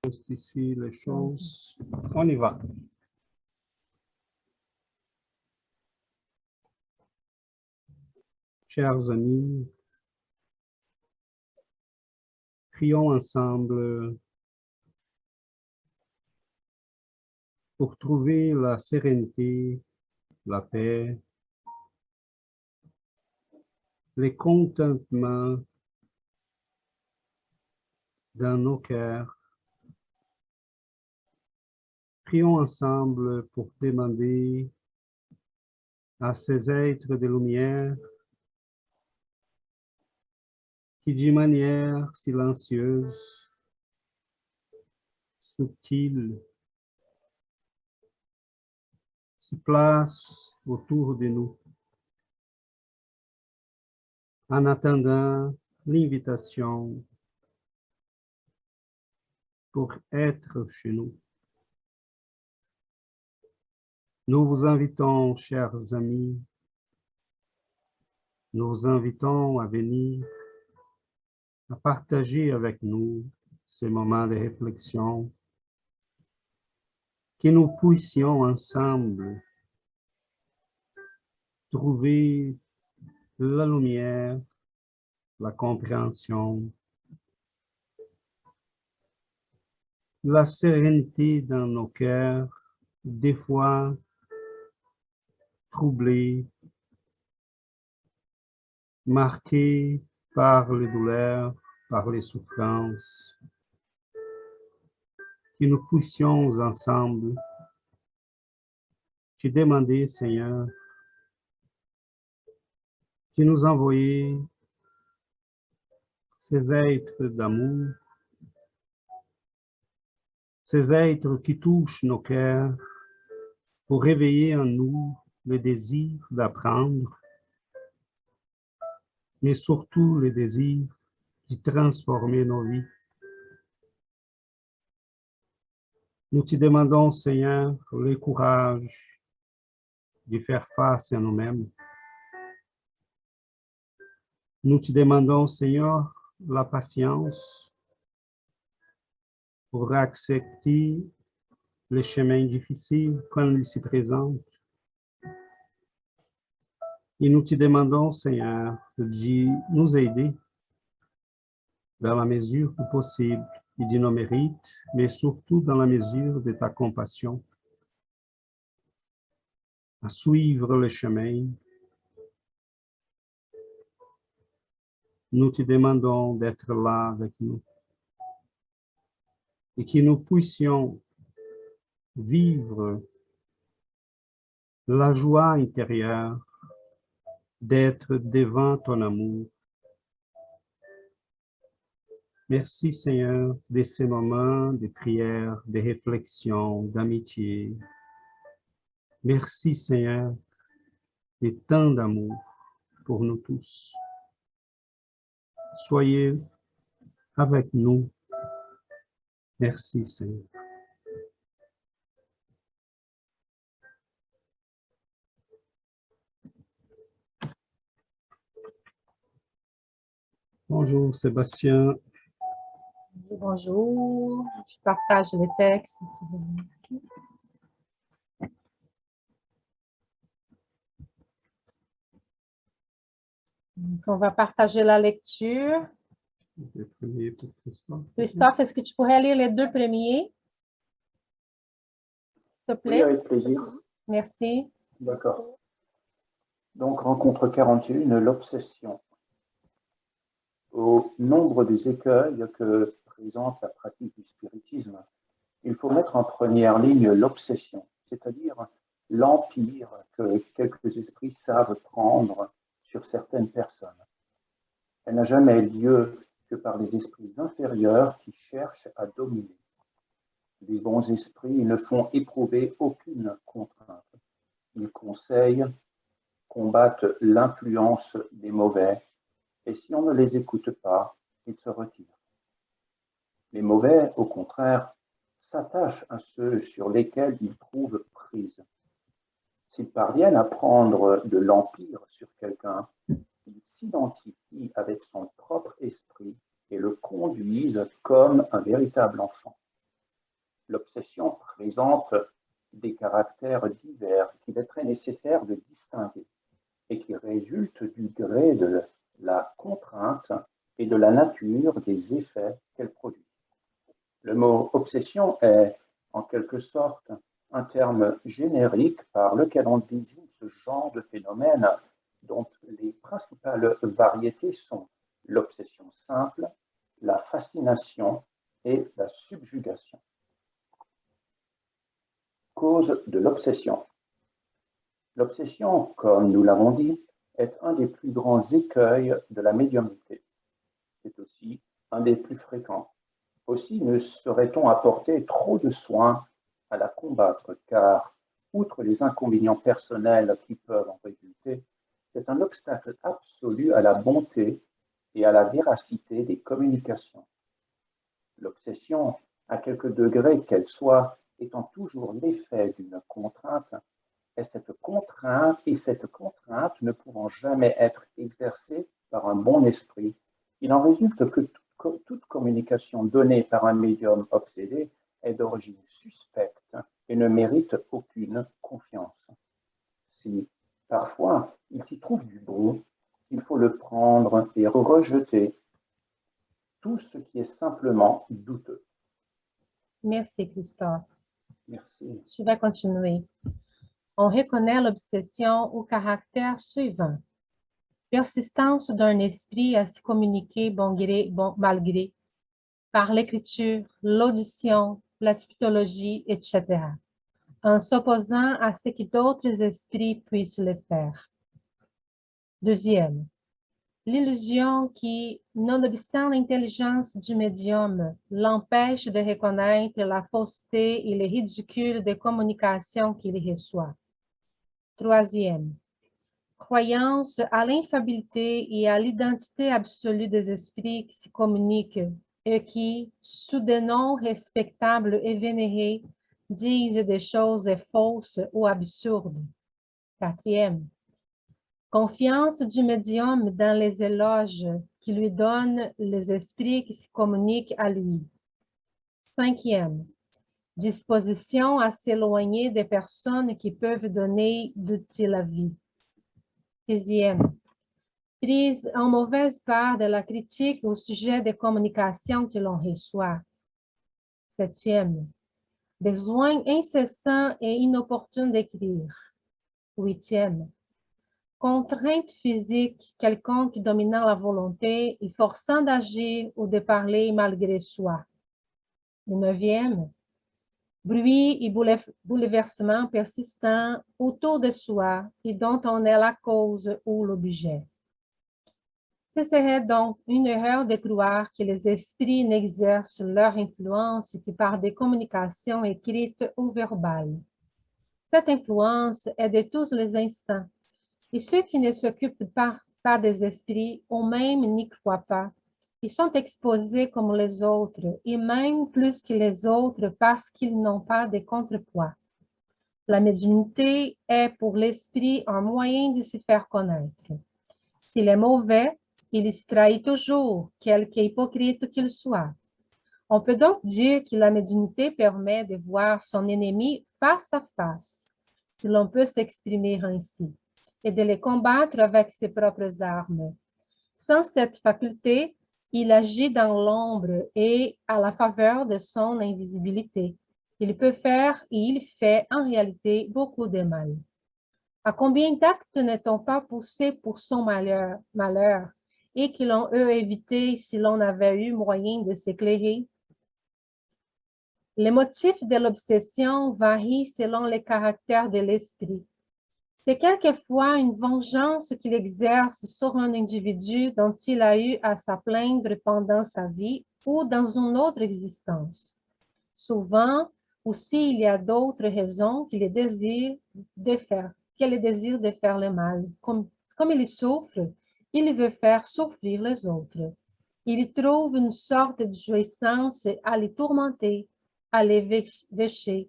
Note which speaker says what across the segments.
Speaker 1: Ici les choses. On y va. Chers amis, prions ensemble pour trouver la sérénité, la paix, les contentements dans nos cœurs. Prions ensemble pour demander à ces êtres de lumière qui, d'une manière silencieuse, subtile, se placent autour de nous, en attendant l'invitation pour être chez nous. Nous vous invitons, chers amis, nous vous invitons à venir, à partager avec nous ces moments de réflexion, que nous puissions ensemble trouver la lumière, la compréhension, la sérénité dans nos cœurs, des fois troublés, marqués par les douleurs, par les souffrances, que nous puissions ensemble te demander, Seigneur, de nous envoyer ces êtres d'amour, ces êtres qui touchent nos cœurs pour réveiller en nous le désir d'apprendre, mais surtout le désir de transformer nos vies. Nous te demandons, Seigneur, le courage de faire face à nous-mêmes. Nous te demandons, Seigneur, la patience pour accepter les chemins difficiles quand ils se présentent. Et nous te demandons, Seigneur, de nous aider dans la mesure du possible et de nos mérites, mais surtout dans la mesure de ta compassion, à suivre le chemin. Nous te demandons d'être là avec nous et que nous puissions vivre la joie intérieure d'être devant ton amour. Merci, Seigneur, de ces moments de prière, de réflexion, d'amitié. Merci, Seigneur, de tant d'amour pour nous tous. Soyez avec nous. Merci, Seigneur. Bonjour, Sébastien.
Speaker 2: Bonjour, je partage le texte. Donc, on va partager la lecture.
Speaker 1: Le premier pour Christophe.
Speaker 2: Christophe, est-ce que tu pourrais lire les deux premiers? S'il te
Speaker 3: Oui,
Speaker 2: plaît.
Speaker 3: avec plaisir.
Speaker 2: Merci.
Speaker 3: D'accord. Donc, rencontre 41, l'obsession. Au nombre des écueils que présente la pratique du spiritisme, il faut mettre en première ligne l'obsession, c'est-à-dire l'empire que quelques esprits savent prendre sur certaines personnes. Elle n'a jamais lieu que par les esprits inférieurs qui cherchent à dominer. Les bons esprits ne font éprouver aucune contrainte. Ils conseillent, combattent l'influence des mauvais, et si on ne les écoute pas, ils se retirent. Les mauvais, au contraire, s'attachent à ceux sur lesquels ils trouvent prise. S'ils parviennent à prendre de l'empire sur quelqu'un, ils s'identifient avec son propre esprit et le conduisent comme un véritable enfant. L'obsession présente des caractères divers qu'il est très nécessaire de distinguer et qui résultent du gré de la contrainte et de la nature des effets qu'elle produit. Le mot obsession est en quelque sorte un terme générique par lequel on désigne ce genre de phénomène dont les principales variétés sont l'obsession simple, la fascination et la subjugation. Cause de l'obsession. L'obsession, comme nous l'avons dit, est un des plus grands écueils de la médiumnité. C'est aussi un des plus fréquents. Aussi ne saurait-on apporter trop de soins à la combattre, car, outre les inconvénients personnels qui peuvent en résulter, c'est un obstacle absolu à la bonté et à la véracité des communications. L'obsession, à quelque degré qu'elle soit, étant toujours l'effet d'une contrainte, et cette contrainte ne pouvant jamais être exercée par un bon esprit, il en résulte que toute communication donnée par un médium obsédé est d'origine suspecte et ne mérite aucune confiance. Si, parfois, il s'y trouve du bon, il faut le prendre et rejeter tout ce qui est simplement douteux.
Speaker 2: Merci, Christophe.
Speaker 3: Merci.
Speaker 2: Je vais continuer. On reconnaît l'obsession au caractère suivant. Persistance d'un esprit à se communiquer bon gré, bon mal gré, par l'écriture, l'audition, la typologie, etc., en s'opposant à ce que d'autres esprits puissent le faire. Deuxième, l'illusion qui, nonobstant l'intelligence du médium, l'empêche de reconnaître la fausseté et le ridicule des communications qu'il reçoit. Troisième, croyance à l'infaillibilité et à l'identité absolue des esprits qui se communiquent et qui, sous des noms respectables et vénérés, disent des choses fausses ou absurdes. Quatrième, confiance du médium dans les éloges qui lui donnent les esprits qui se communiquent à lui. Cinquième, disposition à s'éloigner des personnes qui peuvent donner d'utiles avis. Sixième, prise en mauvaise part de la critique au sujet des communications que l'on reçoit. Septième, besoin incessant et inopportun d'écrire. Huitième, contrainte physique quelconque dominant la volonté et forçant d'agir ou de parler malgré soi. Neuvième, bruit et bouleversement persistant autour de soi et dont on est la cause ou l'objet. Ce serait donc une erreur de croire que les esprits n'exercent leur influence que par des communications écrites ou verbales. Cette influence est de tous les instants, et ceux qui ne s'occupent pas des esprits ou même n'y croient pas, ils sont exposés comme les autres, et même plus que les autres parce qu'ils n'ont pas de contrepoids. La médiumnité est pour l'esprit un moyen de se faire connaître. S'il est mauvais, il se trahit toujours, quelque hypocrite qu'il soit. On peut donc dire que la médiumnité permet de voir son ennemi face à face, si l'on peut s'exprimer ainsi, et de le combattre avec ses propres armes. Sans cette faculté, il agit dans l'ombre et à la faveur de son invisibilité. Il peut faire et il fait en réalité beaucoup de mal. À combien d'actes n'est-on pas poussé pour son malheur et que l'on eût évité si l'on avait eu moyen de s'éclairer? Les motifs de l'obsession varient selon les caractères de l'esprit. C'est quelquefois une vengeance qu'il exerce sur un individu dont il a eu à se plaindre pendant sa vie ou dans une autre existence. Souvent, aussi, il y a d'autres raisons que le désir de faire le mal. Comme il souffre, il veut faire souffrir les autres. Il trouve une sorte de jouissance à les tourmenter, à les vêcher.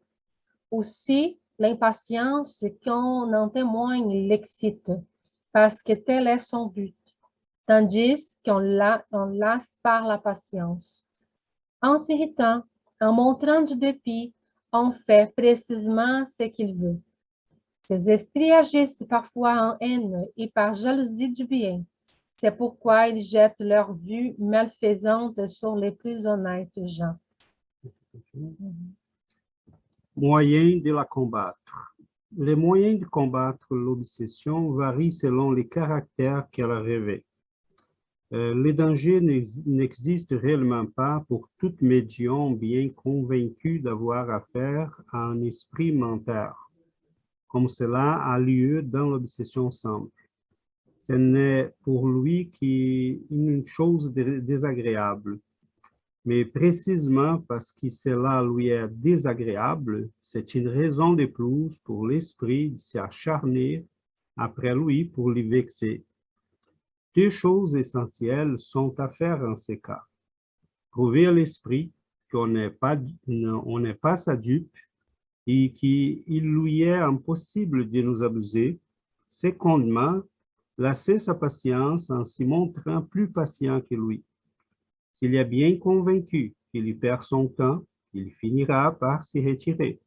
Speaker 2: Aussi, l'impatience qu'on en témoigne l'excite, parce que tel est son but, tandis qu'on lasse par la patience. En s'irritant, En montrant du dépit, on fait précisément ce qu'il veut. Ces esprits agissent parfois en haine et par jalousie du bien. C'est pourquoi ils jettent leur vue malfaisante sur les plus honnêtes gens.
Speaker 1: Moyens de la combattre. Les moyens de combattre l'obsession varient selon les caractères qu'elle revêt. Les dangers n'existent réellement pas pour tout médium bien convaincu d'avoir affaire à un esprit menteur, comme cela a lieu dans l'obsession simple. Ce n'est pour lui qu'une chose désagréable. Mais précisément parce que cela lui est désagréable, c'est une raison de plus pour l'esprit de s'acharner après lui pour l'y vexer. Deux choses essentielles sont à faire en ces cas. Prouver à l'esprit qu'on n'est pas sa dupe et qu'il lui est impossible de nous abuser. Secondement, lasser sa patience en s'y montrant plus patient que lui. S'il est bien convaincu qu'il y perd son temps, il finira par s'y retirer,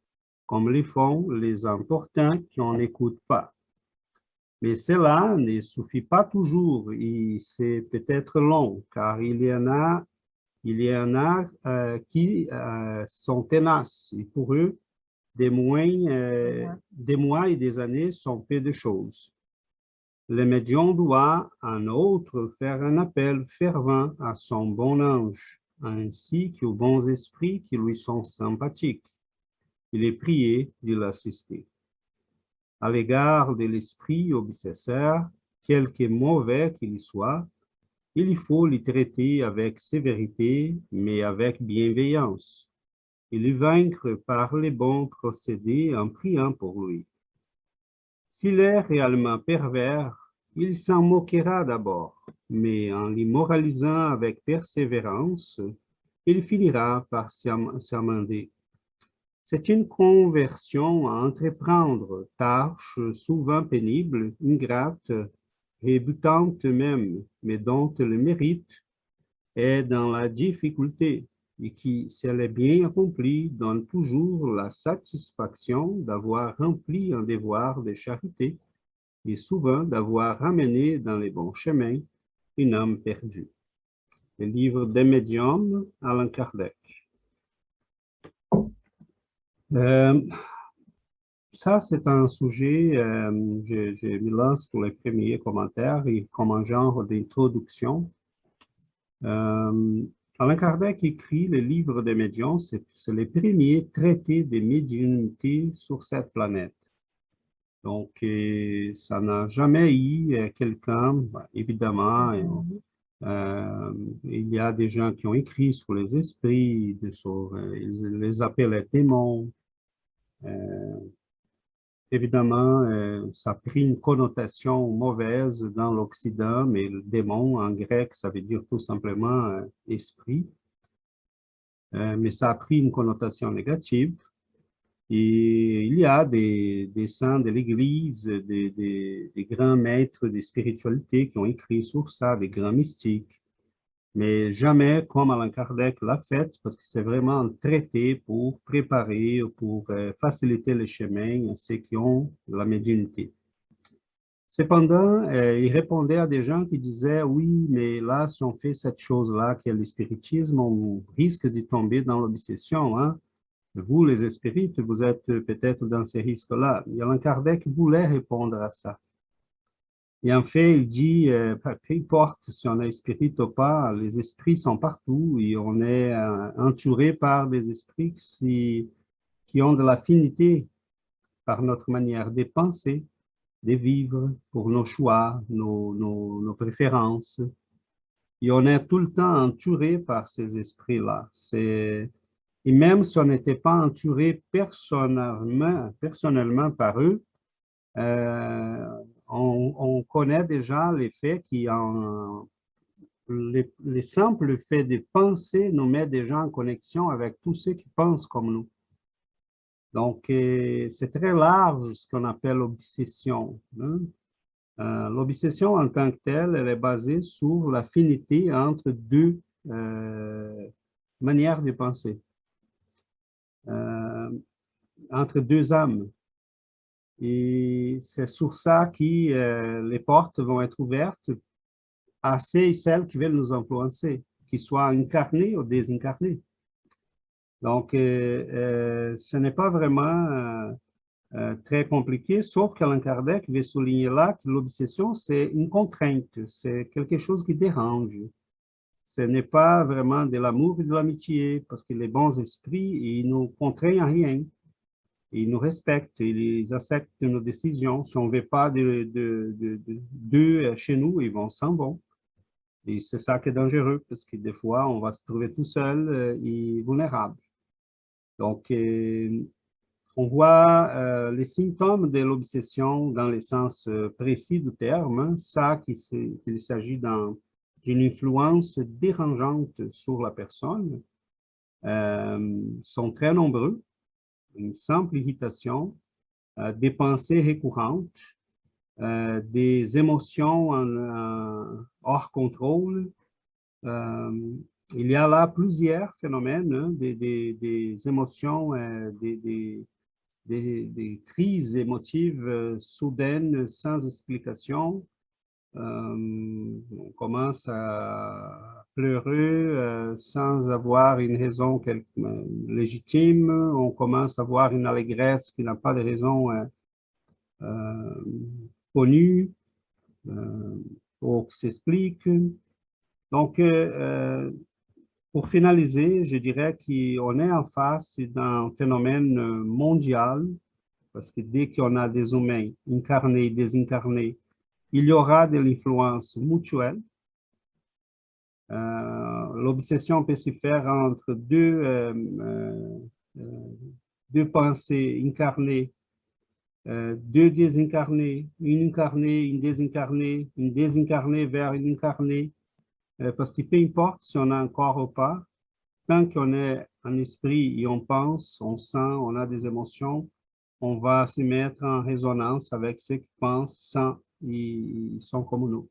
Speaker 1: comme le font les importuns qui n'en écoutent pas. Mais cela ne suffit pas toujours et c'est peut-être long, car il y en a qui sont tenaces et pour eux, des mois et des années sont peu de choses. Le médium doit, en outre, faire un appel fervent à son bon ange, ainsi qu'aux bons esprits qui lui sont sympathiques. Il est prié de l'assister. À l'égard de l'esprit obsesseur, quelque mauvais qu'il soit, il faut le traiter avec sévérité, mais avec bienveillance, et le vaincre par les bons procédés en priant pour lui. S'il est réellement pervers, il s'en moquera d'abord, mais en l'immoralisant avec persévérance, il finira par s'amender. C'est une conversion à entreprendre, tâche souvent pénible, ingrate, rébutante même, mais dont le mérite est dans la difficulté et qui, si elle est bien accomplie, donne toujours la satisfaction d'avoir rempli un devoir de charité et souvent d'avoir ramené dans les bons chemins une âme perdue. Le livre des médiums, Allan Kardec. Ça, c'est un sujet, je me lance pour les premiers commentaires et comme un genre d'introduction. Allan Kardec écrit le livre des médiums, c'est le premier traité de médiumnité sur cette planète. Donc, ça n'a jamais eu quelqu'un, évidemment, il y a des gens qui ont écrit sur les esprits, ils les appellent les démons. Évidemment, ça a pris une connotation mauvaise dans l'Occident, mais le démon en grec, ça veut dire tout simplement esprit. Mais ça a pris une connotation négative. Et il y a des saints de l'Église, des grands maîtres de spiritualité qui ont écrit sur ça, des grands mystiques. Mais jamais comme Allan Kardec l'a fait, parce que c'est vraiment un traité pour préparer, pour faciliter le chemin à ceux qui ont la médiumnité. Cependant, il répondait à des gens qui disaient, oui, mais là, si on fait cette chose-là, qui est le spiritisme, on risque de tomber dans l'obsession, hein? Vous, les spirites, vous êtes peut-être dans ces risques-là. Et Allan Kardec voulait répondre à ça. Et en fait, il dit, peu importe si on est spirit ou pas, les esprits sont partout et on est entouré par des esprits qui ont de l'affinité par notre manière de penser, de vivre, pour nos choix, nos préférences. Et on est tout le temps entouré par ces esprits-là. Et même si on n'était pas entouré personnellement par eux, on connaît déjà les faits les simples faits de penser nous mettent déjà en connexion avec tous ceux qui pensent comme nous. Donc, c'est très large ce qu'on appelle l'obsession. Hein? L'obsession en tant que telle, elle est basée sur l'affinité entre deux manières de penser. entre deux âmes. Et c'est sur ça que les portes vont être ouvertes à ceux et celles qui veulent nous influencer, qu'ils soient incarnés ou désincarnés. Donc, ce n'est pas vraiment très compliqué, sauf qu'Allan Kardec veut souligner là que l'obsession, c'est une contrainte, c'est quelque chose qui dérange. Ce n'est pas vraiment de l'amour et de l'amitié, parce que les bons esprits, ils nous contraignent à rien. Ils nous respectent, ils acceptent nos décisions. Si on ne veut pas d'eux chez nous, ils vont s'en vont. Et c'est ça qui est dangereux, parce que des fois, on va se trouver tout seul et vulnérable. Donc, on voit les symptômes de l'obsession dans le sens précis du terme, hein, ça qu'il s'agit d'une influence dérangeante sur la personne, sont très nombreux. Une simple irritation, des pensées récurrentes, des émotions hors contrôle. Il y a là plusieurs phénomènes, hein, des émotions, des crises émotives soudaines, sans explication. On commence à pleurer sans avoir une raison légitime. On commence à avoir une allégresse qui n'a pas de raison connue ou qui s'explique. Donc, pour finaliser, je dirais qu'on est en face d'un phénomène mondial, parce que dès qu'on a des humains incarnés et désincarnés, il y aura de l'influence mutuelle. L'obsession peut se faire entre deux pensées incarnées, deux désincarnés, une incarnée, une désincarnée vers une incarnée, parce que peu importe si on a un corps ou pas, tant qu'on est un esprit et on pense, on sent, on a des émotions, on va se mettre en résonance avec ceux qui pensent, sentent, ils sont comme nous.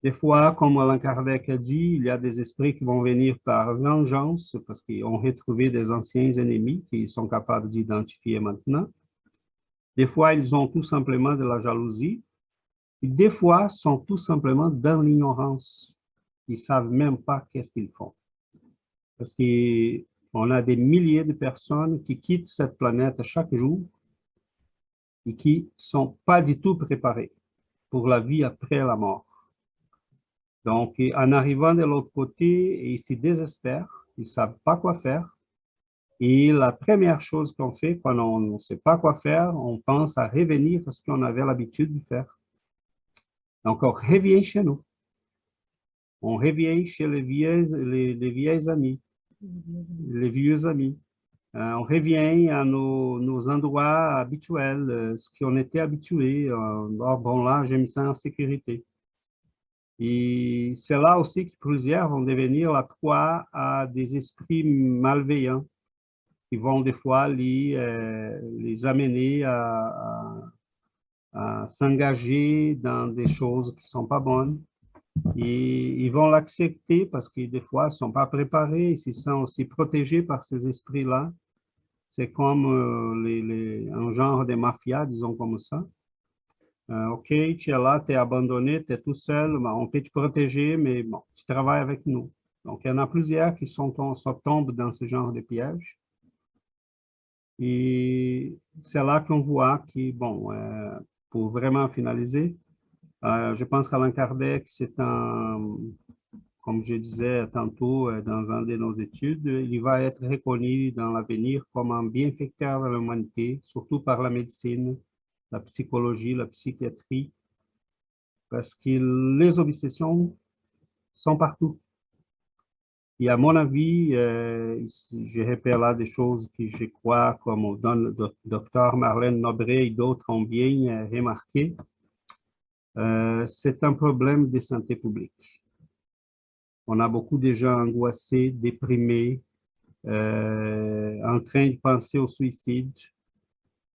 Speaker 1: Des fois, comme Allan Kardec a dit, il y a des esprits qui vont venir par vengeance parce qu'ils ont retrouvé des anciens ennemis qu'ils sont capables d'identifier maintenant. Des fois, ils ont tout simplement de la jalousie. Et des fois, sont tout simplement dans l'ignorance. Ils ne savent même pas qu'est-ce qu'ils font. Parce qu'on a des milliers de personnes qui quittent cette planète chaque jour et qui ne sont pas du tout préparées pour la vie après la mort. Donc, en arrivant de l'autre côté, ils se désespèrent, ils ne savent pas quoi faire. Et la première chose qu'on fait quand on ne sait pas quoi faire, on pense à revenir à ce qu'on avait l'habitude de faire. Donc, on revient chez nous. On revient chez les vieux amis, les vieux amis. On revient à nos endroits habituels, ce qu'on était habitué. Bon, là, je me sens en sécurité. Et c'est là aussi que plusieurs vont devenir la proie à des esprits malveillants qui vont des fois les amener à s'engager dans des choses qui ne sont pas bonnes. Et ils vont l'accepter parce que des fois, ils ne sont pas préparés, ils se sentent aussi protégés par ces esprits-là. C'est comme un genre de mafia, disons comme ça. OK, tu es là, tu es abandonné, tu es tout seul, on peut te protéger, mais bon, tu travailles avec nous. Donc, il y en a plusieurs qui tombent dans ce genre de piège. Et c'est là qu'on voit que, bon, pour vraiment finaliser, je pense qu'Allan Kardec, comme je disais tantôt dans une de nos études, il va être reconnu dans l'avenir comme un bienfaiteur de l'humanité, surtout par la médecine, la psychologie, la psychiatrie, parce que les obsessions sont partout. Et à mon avis, je répète là des choses que je crois, comme dans le docteur Marlène Nobré et d'autres ont bien remarqué, c'est un problème de santé publique. On a beaucoup de gens angoissés, déprimés, en train de penser au suicide,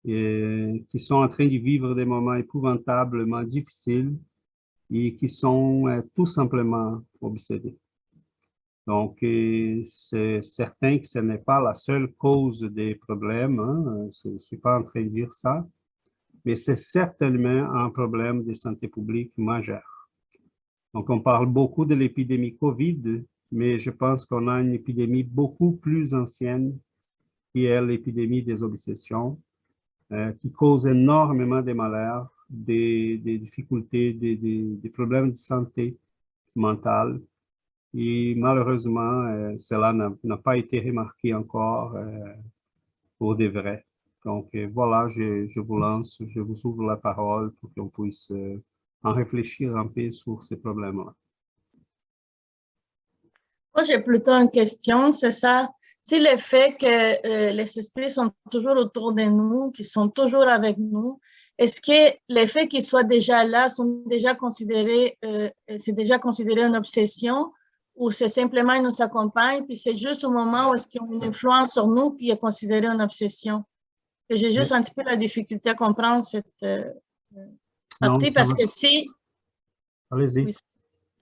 Speaker 1: qui sont en train de vivre des moments épouvantablement difficiles et qui sont tout simplement obsédés. Donc, c'est certain que ce n'est pas la seule cause des problèmes, hein, je ne suis pas en train de dire ça, mais c'est certainement un problème de santé publique majeur. Donc, on parle beaucoup de l'épidémie COVID, mais je pense qu'on a une épidémie beaucoup plus ancienne qui est l'épidémie des obsessions, qui cause énormément de malheurs, des difficultés, des problèmes de santé mentale. Et malheureusement, cela n'a pas été remarqué encore pour de vrai. Donc voilà, je vous lance, je vous ouvre la parole pour qu'on puisse en réfléchir un peu sur ces problèmes-là.
Speaker 4: Moi, j'ai plutôt une question, c'est ça. Si le fait que les esprits sont toujours autour de nous, qu'ils sont toujours avec nous, est-ce que les faits qu'ils soient déjà là sont déjà considérés, c'est déjà considéré une obsession ou c'est simplement ils nous accompagnent, puis c'est juste au moment où est-ce qu'ils ont une influence sur nous qui est considéré une obsession? Et j'ai juste un petit peu la difficulté à comprendre cette partie parce que si...
Speaker 1: Allez-y.
Speaker 4: Oui.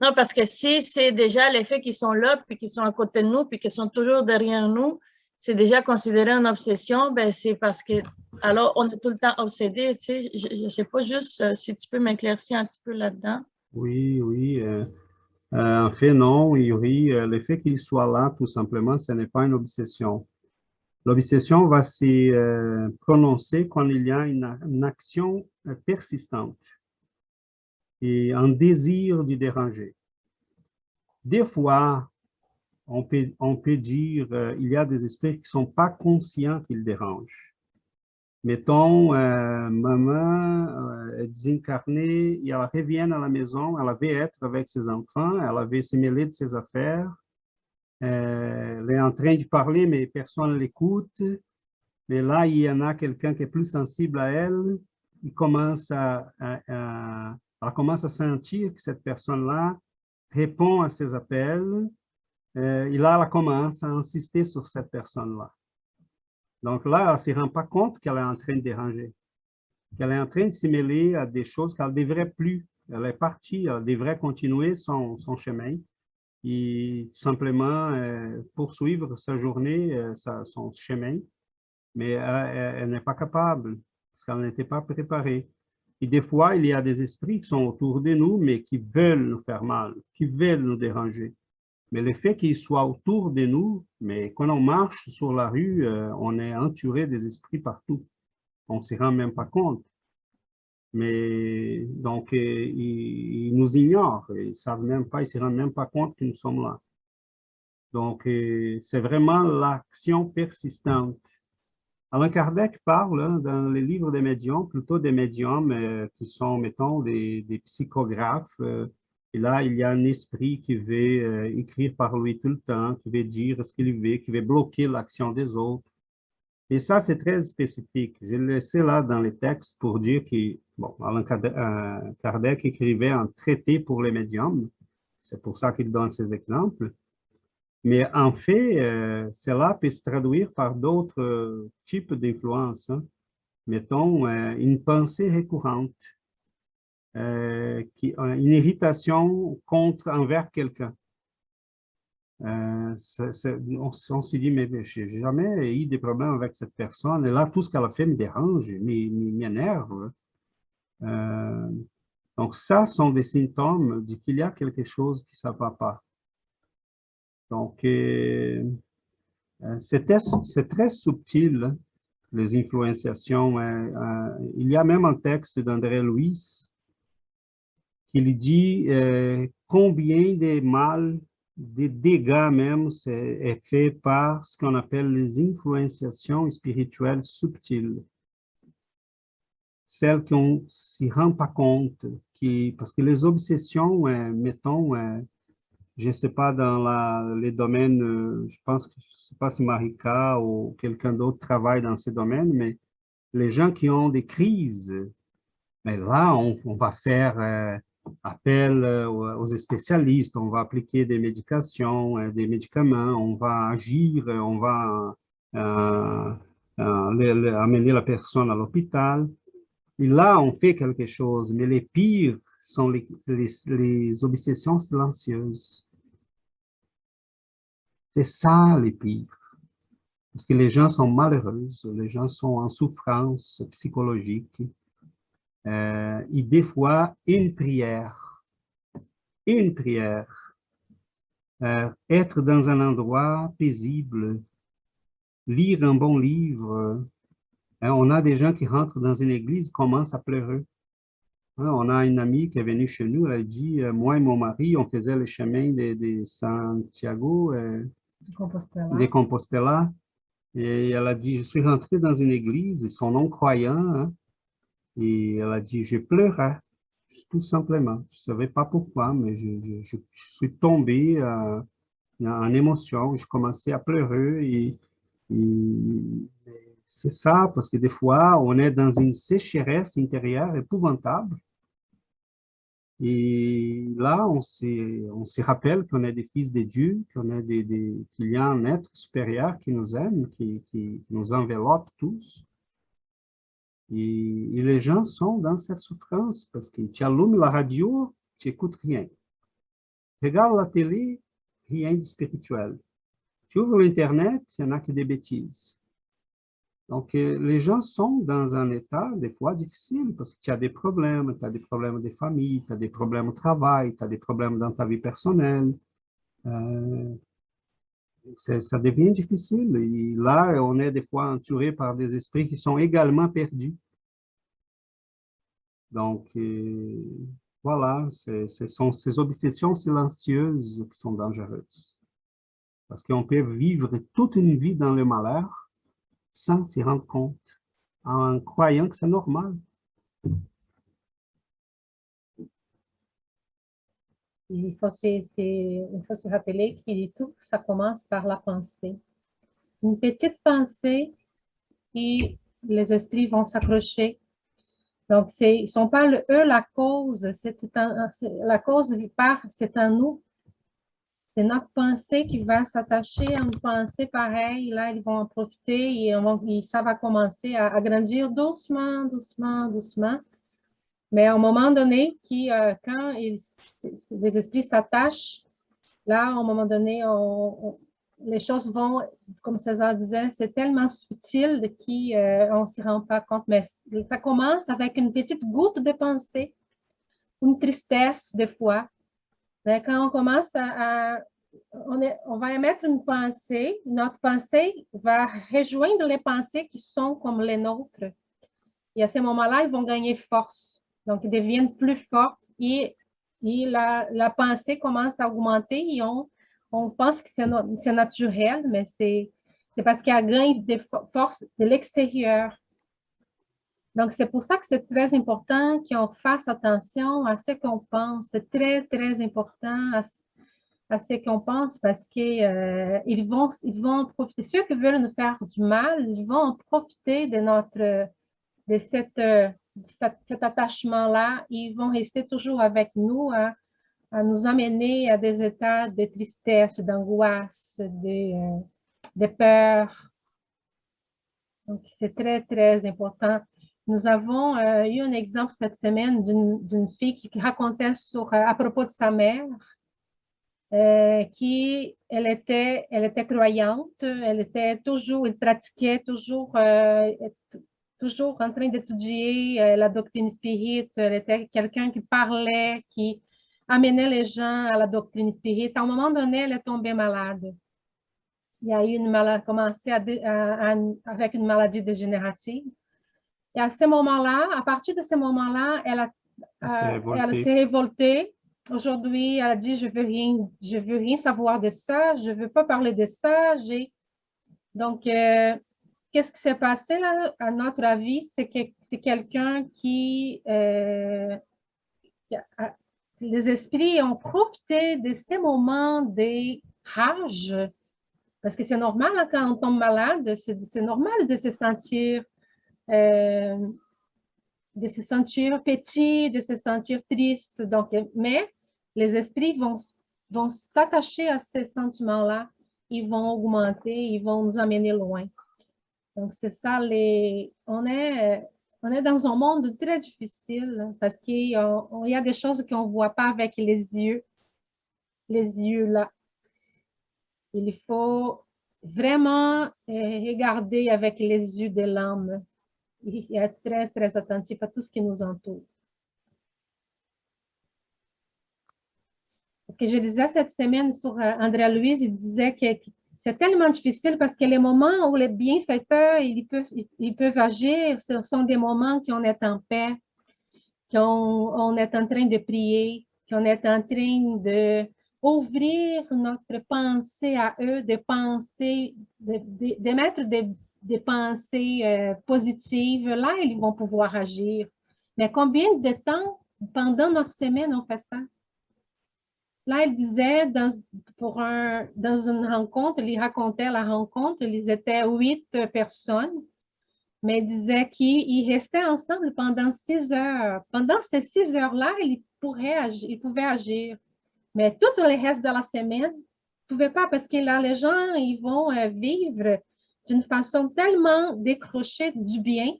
Speaker 4: Non, parce que si c'est déjà les faits qui sont là, puis qui sont à côté de nous, puis qui sont toujours derrière nous, c'est déjà considéré une obsession, ben c'est parce que, alors, on est tout le temps obsédé, tu sais, je ne sais pas juste si tu peux m'éclaircir un petit peu là-dedans.
Speaker 1: Oui, oui. En fait, non, Yuri, le fait qu'il soit là, tout simplement, ce n'est pas une obsession. L'obsession va se prononcer quand il y a une action persistante et un désir de déranger. Des fois, on peut dire il y a des esprits qui ne sont pas conscients qu'ils dérangent. Mettons, maman est désincarnée, et elle revient à la maison, elle avait être avec ses enfants, elle avait se mêler de ses affaires, elle est en train de parler, mais personne ne l'écoute. Mais là, il y en a quelqu'un qui est plus sensible à elle, elle commence à sentir que cette personne-là répond à ses appels, et là, elle commence à insister sur cette personne-là. Donc là, elle ne se rend pas compte qu'elle est en train de déranger, qu'elle est en train de se mêler à des choses qu'elle ne devrait plus. Elle est partie, elle devrait continuer son chemin et simplement poursuivre sa journée, son chemin, mais elle n'est pas capable parce qu'elle n'était pas préparée. Et des fois, il y a des esprits qui sont autour de nous, mais qui veulent nous faire mal, qui veulent nous déranger. Mais le fait qu'ils soient autour de nous, mais quand on marche sur la rue, on est entouré des esprits partout. On ne s'y rend même pas compte. Mais donc, ils nous ignorent. Ils ne savent même pas, ils ne se rendent même pas compte que nous sommes là. Donc, c'est vraiment l'action persistante. Alain Kardec parle hein, dans les livres des médiums, plutôt des médiums qui sont, mettons, des psychographes. Et là, il y a un esprit qui veut écrire par lui tout le temps, qui veut dire ce qu'il veut, qui veut bloquer l'action des autres. Et ça, c'est très spécifique. J'ai laissé là dans les textes pour dire que, bon, Alain Kardec écrivait un traité pour les médiums. C'est pour ça qu'il donne ces exemples. Mais en fait, cela peut se traduire par d'autres types d'influences. Hein. Mettons, une pensée récurrente, une irritation envers quelqu'un. On s'est dit, mais je n'ai jamais eu des problèmes avec cette personne. Et là, tout ce qu'elle a fait me dérange, m'énerve. Donc, ça sont des symptômes qu'il y a quelque chose qui ne va pas. Donc, c'est très subtil, hein, les influenciations. Il y a même un texte d'André Louis qui dit combien de mal, de dégâts même, est fait par ce qu'on appelle les influenciations spirituelles subtiles. Celles qu'on ne s'y rend pas compte, parce que les obsessions, mettons, je ne sais pas, dans les domaines, je pense que, je ne sais pas si Marika ou quelqu'un d'autre travaille dans ces domaines, mais les gens qui ont des crises, mais là, on va faire appel aux spécialistes, on va appliquer des médications, des médicaments, on va agir, on va amener la personne à l'hôpital. Et là, on fait quelque chose, mais les pires sont les obsessions silencieuses. C'est ça les pires. Parce que les gens sont malheureux, les gens sont en souffrance psychologique. Et des fois, une prière, être dans un endroit paisible, lire un bon livre. On a des gens qui rentrent dans une église, commencent à pleurer. On a une amie qui est venue chez nous, elle a dit, moi et mon mari, on faisait le chemin de Santiago, de Compostela, et elle a dit, je suis rentrée dans une église, ils sont non-croyants, hein, et elle a dit, je pleurais, tout simplement. Je ne savais pas pourquoi, mais je suis tombée en émotion, je commençais à pleurer, et c'est ça, parce que des fois, on est dans une sécheresse intérieure épouvantable, et là, on se rappelle qu'on est des fils de Dieu, qu'il y a un être supérieur qui nous aime, qui nous enveloppe tous. Et les gens sont dans cette souffrance parce que tu allumes la radio, tu n'écoutes rien. Regarde la télé, rien de spirituel. Tu ouvres l'Internet, il n'y en a que des bêtises. Donc, les gens sont dans un état, des fois, difficile, parce que tu as des problèmes de famille, tu as des problèmes au travail, tu as des problèmes dans ta vie personnelle. Ça devient difficile. Et là, on est des fois entouré par des esprits qui sont également perdus. Donc, voilà, ce sont ces obsessions silencieuses qui sont dangereuses. Parce qu'on peut vivre toute une vie dans le malheur sans s'y rendre compte, en croyant que c'est normal.
Speaker 2: Il faut se rappeler que tout ça commence par la pensée. Une petite pensée et les esprits vont s'accrocher. Donc, ils ne sont pas eux la cause, la cause c'est en nous. C'est notre pensée qui va s'attacher à une pensée pareille. Là, ils vont en profiter et ça va commencer à grandir doucement, doucement, doucement. Mais à un moment donné, quand les esprits s'attachent, là, à un moment donné, les choses vont, comme César disait, c'est tellement subtil qu'on ne s'y rend pas compte. Mais ça commence avec une petite goutte de pensée, une tristesse des fois. Mais quand on commence on va émettre une pensée, notre pensée va rejoindre les pensées qui sont comme les nôtres. Et à ce moment-là, ils vont gagner force. Donc, ils deviennent plus forts et la pensée commence à augmenter et on pense que c'est naturel, mais c'est parce qu'il y a un gain de force de l'extérieur. Donc, c'est pour ça que c'est très important qu'on fasse attention à ce qu'on pense. C'est très, très important à ce qu'on pense parce qu'ils vont en profiter. Ceux qui veulent nous faire du mal, ils vont en profiter de cet attachement-là. Ils vont rester toujours avec nous à nous amener à des états de tristesse, d'angoisse, de peur. Donc, c'est très, très important. Nous avons eu un exemple cette semaine d'une fille qui racontait à propos de sa mère, elle était croyante, elle pratiquait toujours en train d'étudier la doctrine spirite. Elle était quelqu'un qui parlait, qui amenait les gens à la doctrine spirite. À un moment donné, elle est tombée malade. Il y a eu commencé avec une maladie dégénérative. Et à ce moment-là, à partir de ce moment-là, elle s'est révoltée. Aujourd'hui, elle a dit, je veux rien savoir de ça, je ne veux pas parler de ça. Donc, qu'est-ce qui s'est passé là, à notre avis? C'est quelqu'un les esprits ont profité de ces moments de rage, parce que c'est normal hein, quand on tombe malade, c'est normal de se sentir petit, de se sentir triste. Donc, mais les esprits vont s'attacher à ces sentiments-là, ils vont augmenter, ils vont nous amener loin. Donc, c'est ça, on est dans un monde très difficile parce qu'il y a des choses qu'on ne voit pas avec les yeux là. Il faut vraiment regarder avec les yeux de l'âme et être très, très attentif à tout ce qui nous entoure. Parce que je disais cette semaine sur Andrea Louise, il disait que c'est tellement difficile parce que les moments où les bienfaiteurs, ils peuvent agir, ce sont des moments qu'on est en paix, qu'on est en train de prier, qu'on est en train de ouvrir notre pensée à eux, de penser, de mettre des pensées positives. Là, ils vont pouvoir agir. Mais combien de temps pendant notre semaine on fait ça? Là, il disait, dans une rencontre, il racontait la rencontre, ils étaient 8 personnes, mais il disait qu'ils restaient ensemble pendant 6 heures. Pendant ces 6 heures-là, ils pouvaient agir. Mais tout le reste de la semaine, ils ne pouvaient pas parce que là, les gens, ils vont vivre d'une façon tellement décrochée du bien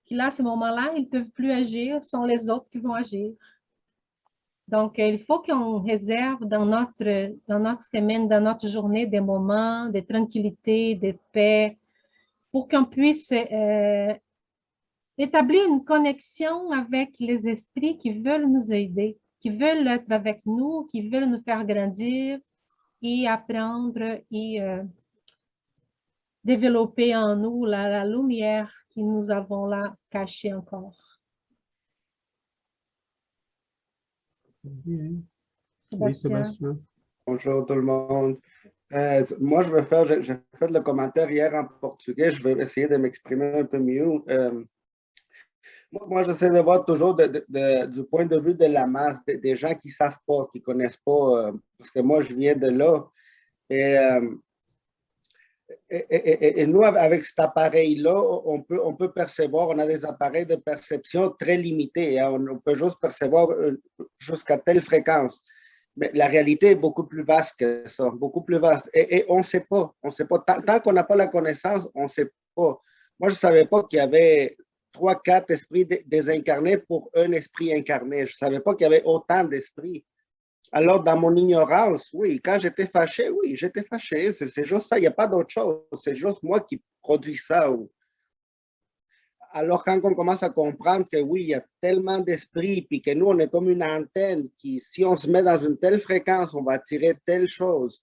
Speaker 2: que là, à ce moment-là, ils ne peuvent plus agir, ce sont les autres qui vont agir. Donc, il faut qu'on réserve dans notre semaine, dans notre journée, des moments de tranquillité, de paix, pour qu'on puisse établir une connexion avec les esprits qui veulent nous aider, qui veulent être avec nous, qui veulent nous faire grandir et apprendre et développer en nous la lumière que nous avons là cachée encore.
Speaker 1: Oui,
Speaker 2: Sébastien.
Speaker 1: Sébastien.
Speaker 5: Bonjour tout le monde. Moi, j'ai fait le commentaire hier en portugais. Je vais essayer de m'exprimer un peu mieux. Moi, j'essaie de voir toujours du point de vue de la masse, des gens qui ne savent pas, qui ne connaissent pas, parce que moi, je viens de là. Et nous, avec cet appareil-là, on peut percevoir, on a des appareils de perception très limités. Hein, on peut juste percevoir jusqu'à telle fréquence. Mais la réalité est beaucoup plus vaste que ça, beaucoup plus vaste. Et on ne sait pas. On sait pas. Tant qu'on n'a pas la connaissance, on ne sait pas. Moi, je ne savais pas qu'il y avait 3, 4 esprits désincarnés pour un esprit incarné. Je ne savais pas qu'il y avait autant d'esprits. Alors, dans mon ignorance, oui, quand j'étais fâché, oui, j'étais fâché. C'est juste ça, il n'y a pas d'autre chose. C'est juste moi qui produis ça. Alors, quand on commence à comprendre que oui, il y a tellement d'esprits, puis que nous, on est comme une antenne qui, si on se met dans une telle fréquence, on va attirer telle chose.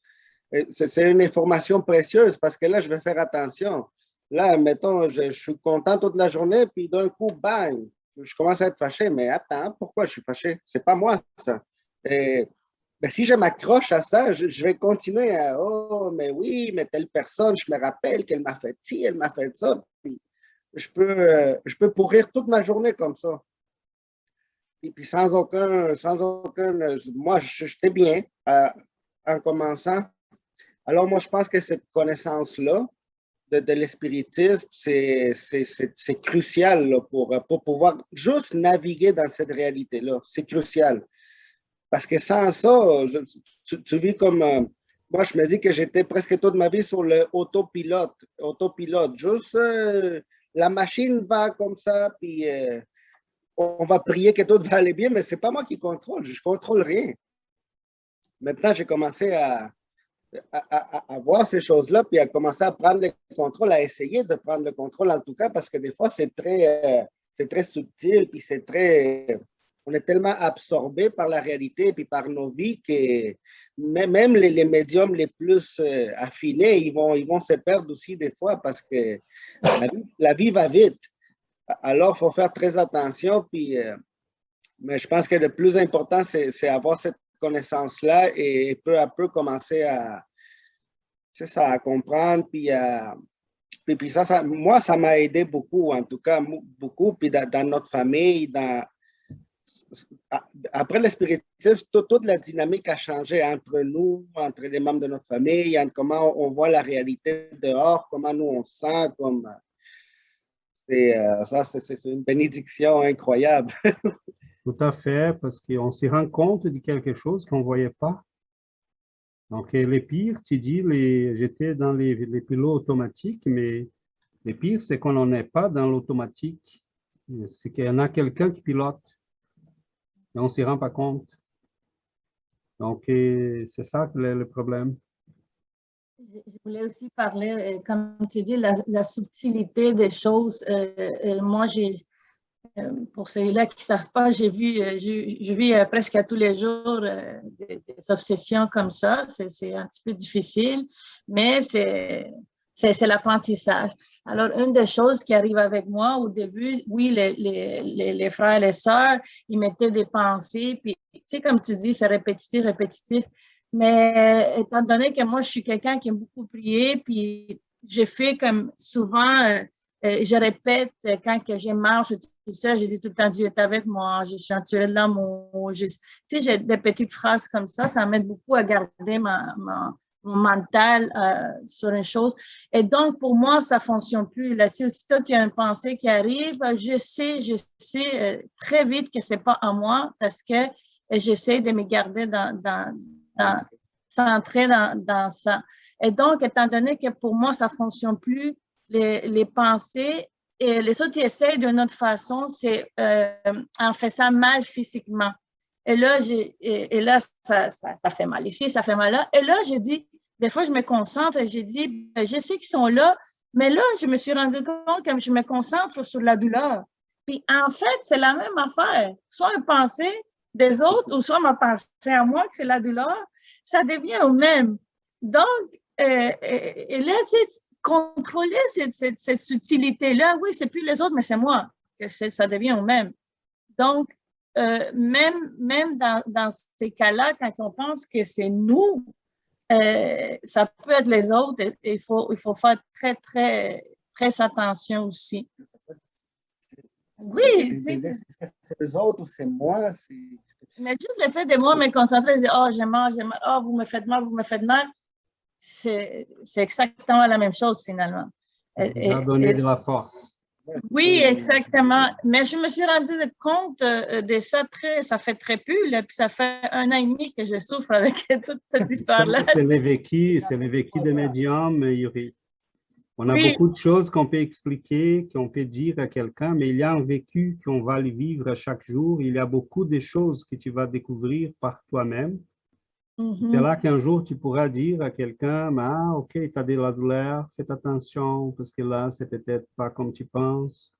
Speaker 5: C'est une information précieuse parce que là, je vais faire attention. Là, mettons, je suis content toute la journée, puis d'un coup, bang, je commence à être fâché. Mais attends, pourquoi je suis fâché? C'est pas moi, ça. Ben, si je m'accroche à ça, je vais continuer à « Oh, mais oui, mais telle personne, je me rappelle qu'elle m'a fait ci, elle m'a fait ça. » Puis je peux pourrir toute ma journée comme ça. Et puis sans aucun moi, j'étais bien en commençant. Alors, moi, je pense que cette connaissance-là de l'espiritisme, c'est crucial là, pour pouvoir juste naviguer dans cette réalité-là. C'est crucial. Parce que sans ça, tu vis comme... moi, je me dis que j'étais presque toute ma vie sur le autopilote. Juste, la machine va comme ça, puis on va prier que tout va aller bien, mais ce n'est pas moi qui contrôle. Je ne contrôle rien. Maintenant, j'ai commencé à voir ces choses-là, puis à commencer à prendre le contrôle, à essayer de prendre le contrôle en tout cas, parce que des fois, c'est très subtil, puis c'est très... On est tellement absorbé par la réalité et par nos vies que même les médiums les plus affinés, ils vont se perdre aussi des fois parce que la vie va vite. Alors, il faut faire très attention. Puis, mais je pense que le plus important, c'est avoir cette connaissance-là et peu à peu commencer à comprendre. Puis ça, moi, ça m'a aidé beaucoup, en tout cas, beaucoup. Puis dans notre famille, après le spiritisme, toute la dynamique a changé entre nous, entre les membres de notre famille, entre comment on voit la réalité dehors, comment nous on se sent. C'est une bénédiction incroyable.
Speaker 1: Tout à fait, parce qu'on se rend compte de quelque chose qu'on ne voyait pas. Donc, les pires, tu dis, j'étais dans les pilotes automatiques, mais les pires, c'est qu'on n'en est pas dans l'automatique. C'est qu'il y en a quelqu'un qui pilote. Et on ne s'y rend pas compte. Donc, c'est ça le problème.
Speaker 4: Je voulais aussi parler, comme tu dis, la subtilité des choses. Moi, pour ceux-là qui ne savent pas, je vis presque à tous les jours des obsessions comme ça. C'est un petit peu difficile, mais c'est l'apprentissage. Alors, une des choses qui arrive avec moi au début, oui, les frères et les sœurs, ils mettaient des pensées, puis, tu sais, comme tu dis, c'est répétitif, répétitif. Mais étant donné que moi, je suis quelqu'un qui aime beaucoup prier, puis je fais comme souvent, je répète quand que je marche, tout ça, je dis tout le temps, Dieu est avec moi, je suis entourée de l'amour. Tu sais, j'ai des petites phrases comme ça m'aide beaucoup à garder mon mental sur une chose. Et donc, pour moi, ça ne fonctionne plus. Là-dessus, aussitôt qu'il y a une pensée qui arrive, je sais très vite que ce n'est pas à moi parce que j'essaie de me garder centré dans ça. Et donc, étant donné que pour moi, ça ne fonctionne plus, les pensées, et les autres, ils essayent d'une autre façon, c'est en faisant mal physiquement. Et là, ça fait mal ici, ça fait mal là. Et là, j'ai dit, des fois, je me concentre et j'ai dit, je sais qu'ils sont là, mais là, je me suis rendu compte que je me concentre sur la douleur. Puis, en fait, c'est la même affaire. Soit une pensée des autres ou soit ma pensée à moi que c'est la douleur, ça devient au même. Donc, et là, tu sais, contrôler cette subtilité-là, oui, c'est plus les autres, mais c'est moi, que ça devient au même. Donc, même dans ces cas-là, quand on pense que c'est nous, ça peut être les autres, il faut faire très, très, très attention aussi. Oui,
Speaker 5: c'est les autres ou c'est moi.
Speaker 4: Mais juste le fait de moi me concentrer et dire, oh, j'ai mal, oh, vous me faites mal, c'est exactement la même chose finalement.
Speaker 1: Ça a donné de la force.
Speaker 4: Oui, exactement. Mais je me suis rendu compte de ça ça fait très peu, là, puis ça fait 1 an et demi que je souffre avec toute cette histoire-là.
Speaker 1: C'est le vécu des médiums, Yuri. On a beaucoup de choses qu'on peut expliquer, qu'on peut dire à quelqu'un, mais il y a un vécu qu'on va le vivre chaque jour. Il y a beaucoup de choses que tu vas découvrir par toi-même. C'est là qu'un jour, tu pourras dire à quelqu'un, ah, ok, tu as de la douleur, fais attention, parce que là, c'est peut-être pas comme tu penses.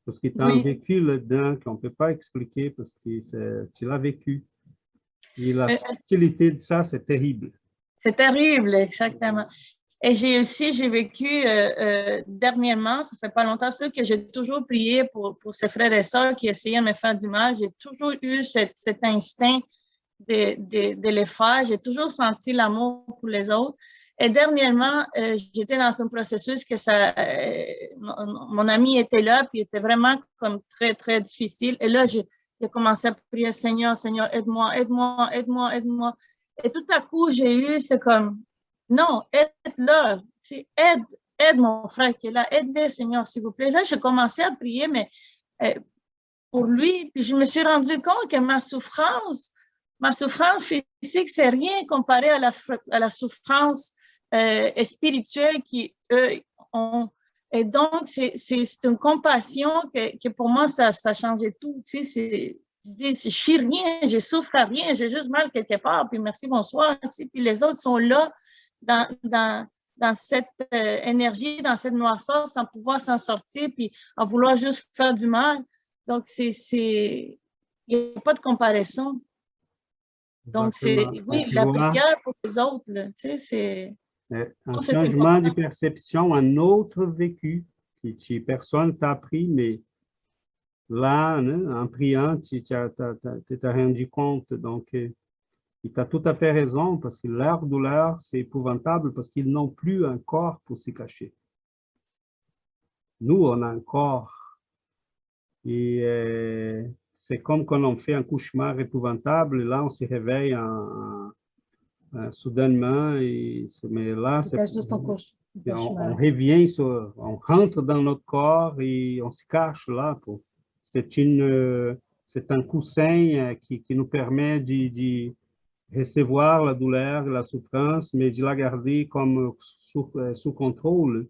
Speaker 1: Parce que tu as un vécu là-dedans qu'on ne peut pas expliquer parce que tu l'as vécu. Et la subtilité de ça, c'est terrible.
Speaker 4: C'est terrible, exactement. Et j'ai vécu dernièrement, ça fait pas longtemps, ça, que j'ai toujours prié pour ces frères et sœurs qui essayaient de me faire du mal. J'ai toujours eu cet instinct de les faire. J'ai toujours senti l'amour pour les autres. Et dernièrement, j'étais dans un processus que mon ami était là, puis il était vraiment comme très, très difficile. Et là, j'ai commencé à prier, Seigneur, Seigneur, aide-moi, aide-moi, aide-moi, aide-moi. Et tout à coup, j'ai eu, c'est comme, non, aide-le, aide mon frère qui est là, aide-le, Seigneur, s'il vous plaît. Là, j'ai commencé à prier, mais pour lui, puis je me suis rendu compte que ma souffrance physique, c'est rien comparé à la souffrance spirituelle qui, eux, ont. Et donc, c'est une compassion que pour moi, ça changeait tout. Tu sais, je suis rien, je souffre à rien, j'ai juste mal quelque part, puis merci, bonsoir. Tu sais, puis les autres sont là dans cette énergie, dans cette noirceur, sans pouvoir s'en sortir, puis en vouloir juste faire du mal. Donc, il n'y a pas de comparaison. Donc, oui, la prière pour les autres, là, tu sais, c'est
Speaker 1: un changement de perception, un autre vécu que personne t'a appris, mais là, en priant, tu t'es rendu compte. Donc, tu as tout à fait raison, parce que leur douleur, c'est épouvantable, parce qu'ils n'ont plus un corps pour se cacher. Nous, on a un corps. Et c'est comme quand on fait un cauchemar épouvantable, là, on se réveille soudainement, mais là, c'est
Speaker 2: juste un cauchemar.
Speaker 1: on revient, on rentre dans notre corps et on se cache là. C'est un coussin qui nous permet de recevoir la douleur, la souffrance, mais de la garder comme sous contrôle.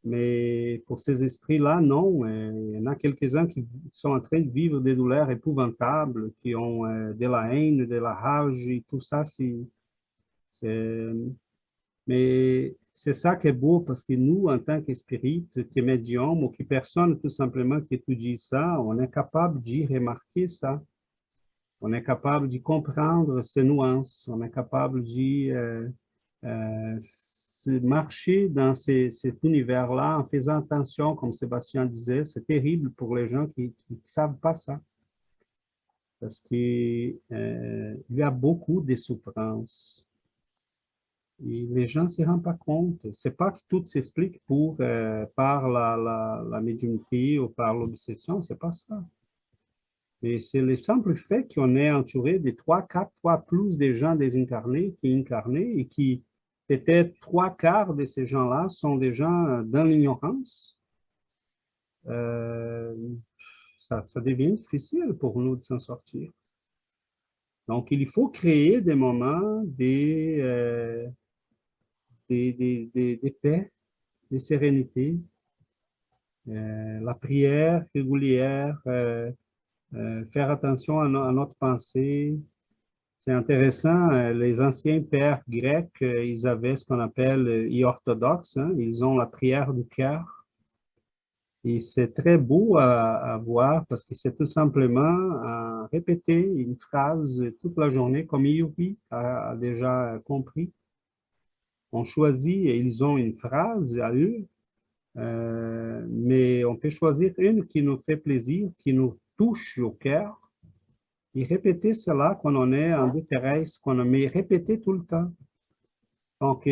Speaker 1: Mais pour ces esprits-là, non. Il y en a quelques-uns qui sont en train de vivre des douleurs épouvantables, qui ont de la haine, de la rage, et tout ça, Mais c'est ça qui est beau parce que nous, en tant qu'esprit, qui est médium ou qui personne tout simplement qui étudie ça, on est capable d'y remarquer ça. On est capable d'y comprendre ces nuances. On est capable d'y marcher dans cet univers-là en faisant attention, comme Sébastien disait. C'est terrible pour les gens qui ne savent pas ça. Parce qu'il y a beaucoup de souffrances. Et les gens ne s'y rendent pas compte. C'est pas que tout s'explique par la médiumnité ou par l'obsession, c'est pas ça. Et c'est le simple fait qu'on est entouré de 3, 4 fois plus de gens désincarnés qu'incarnés et qui, peut-être 3/4 de ces gens-là sont des gens dans l'ignorance. Ça devient difficile pour nous de s'en sortir. Donc, il faut créer des moments de paix, de sérénité, la prière régulière, faire attention à notre pensée. C'est intéressant, les anciens pères grecs, ils avaient ce qu'on appelle orthodoxe, hein, ils ont la prière du cœur. Et c'est très beau à voir parce que c'est tout simplement répéter une phrase toute la journée, comme Yuri a déjà compris. On choisit et ils ont une phrase à eux, mais on peut choisir une qui nous fait plaisir, qui nous touche au cœur, et répéter cela quand on est en détresse, qu'on met répéter tout le temps. Donc,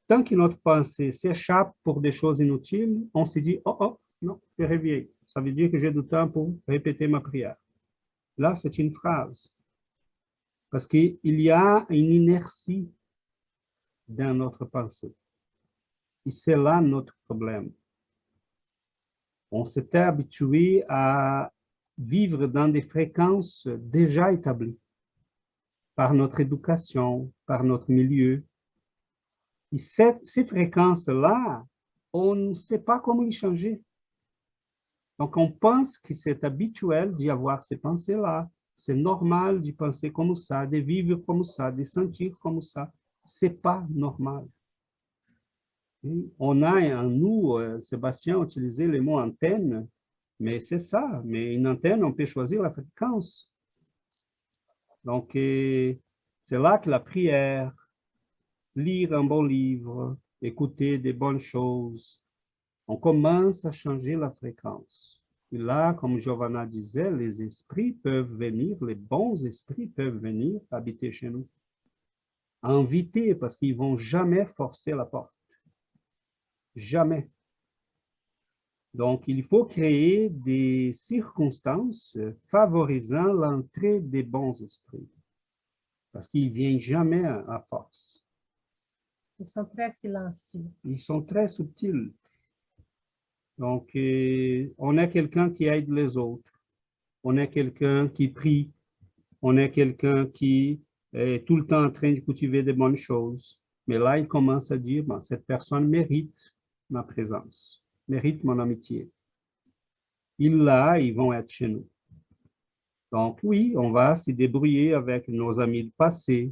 Speaker 1: tant que notre pensée s'échappe pour des choses inutiles, on se dit, oh, oh, non, je reviens. Ça veut dire que j'ai du temps pour répéter ma prière. Là, c'est une phrase. Parce qu'il y a une inertie dans notre pensée. Et c'est là notre problème. On s'était habitué à vivre dans des fréquences déjà établies par notre éducation, par notre milieu. Et ces fréquences-là, on ne sait pas comment les changer. Donc, on pense que c'est habituel d'y avoir ces pensées-là. C'est normal de penser comme ça, de vivre comme ça, de sentir comme ça. Ce n'est pas normal. On a en nous, Sébastien utilisait le mot antenne, mais c'est ça. Mais une antenne, on peut choisir la fréquence. Donc, c'est là que la prière, lire un bon livre, écouter des bonnes choses, on commence à changer la fréquence. Et là, comme Giovanna disait, les esprits peuvent venir, les bons esprits peuvent venir habiter chez nous. Inviter, parce qu'ils ne vont jamais forcer la porte. Jamais. Donc, il faut créer des circonstances favorisant l'entrée des bons esprits. Parce qu'ils ne viennent jamais à force.
Speaker 2: Ils sont très silencieux.
Speaker 1: Ils sont très subtils. Donc, on est quelqu'un qui aide les autres. On est quelqu'un qui prie. On est quelqu'un qui est tout le temps en train de cultiver de bonnes choses. Mais là, il commence à dire, bon, cette personne mérite ma présence, mérite mon amitié. Ils vont être chez nous. Donc, oui, on va se débrouiller avec nos amis du passé.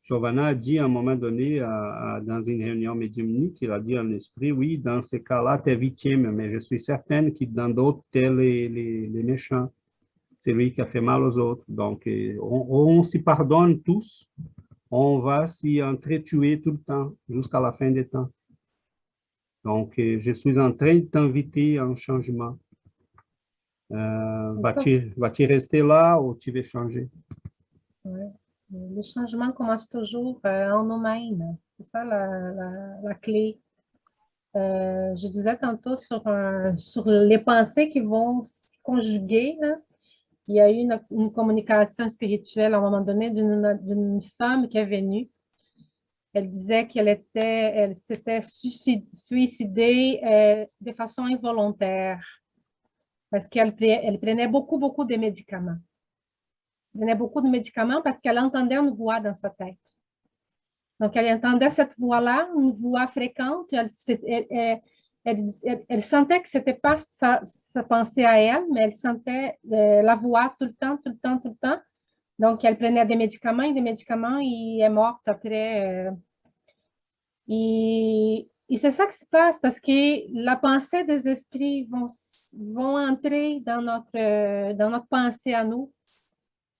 Speaker 1: Giovanna a dit à un moment donné, dans une réunion médiumnique, il a dit en esprit, oui, dans ces cas-là, tu es victime, mais je suis certaine que dans d'autres, tu es les méchants. C'est lui qui a fait mal aux autres. Donc, on s'y pardonne tous. On va s'y entretuer tout le temps, jusqu'à la fin des temps. Donc, je suis en train de t'inviter à un changement. Vas-tu rester là ou tu veux changer?
Speaker 2: Ouais. Le changement commence toujours en nous-mêmes. C'est ça la clé. Je disais tantôt sur les pensées qui vont se conjuguer. Là. Il y a eu une communication spirituelle à un moment donné d'une femme qui est venue. Elle disait elle s'était suicidée de façon involontaire parce qu'elle prenait beaucoup de médicaments. Elle prenait beaucoup de médicaments parce qu'elle entendait une voix dans sa tête. Donc, elle entendait cette voix-là, une voix fréquente. Elle sentait que ce n'était pas sa pensée à elle, mais elle sentait la voix tout le temps. Donc, elle prenait des médicaments et elle est morte après. Et c'est ça qui se passe parce que la pensée des esprits vont entrer dans notre pensée à nous.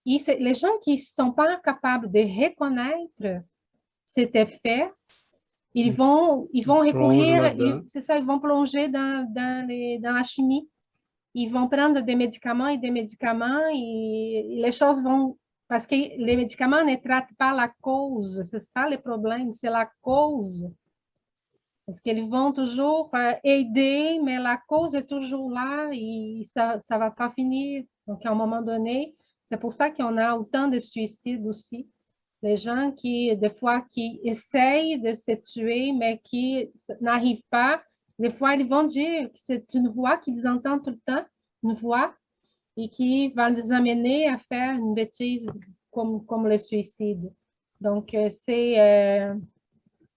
Speaker 2: Et les gens qui ne sont pas capables de reconnaître cet effet, ils vont recourir, c'est ça, ils vont plonger dans la chimie. Ils vont prendre des médicaments et les choses vont... Parce que les médicaments ne traitent pas la cause, c'est ça le problème, c'est la cause. Parce qu'ils vont toujours aider, mais la cause est toujours là et ça ne va pas finir. Donc, à un moment donné, c'est pour ça qu'on a autant de suicides aussi. Les gens qui, des fois, qui essayent de se tuer, mais qui n'arrivent pas. Des fois, ils vont dire que c'est une voix qu'ils entendent tout le temps, une voix, et qui va les amener à faire une bêtise comme le suicide. Donc,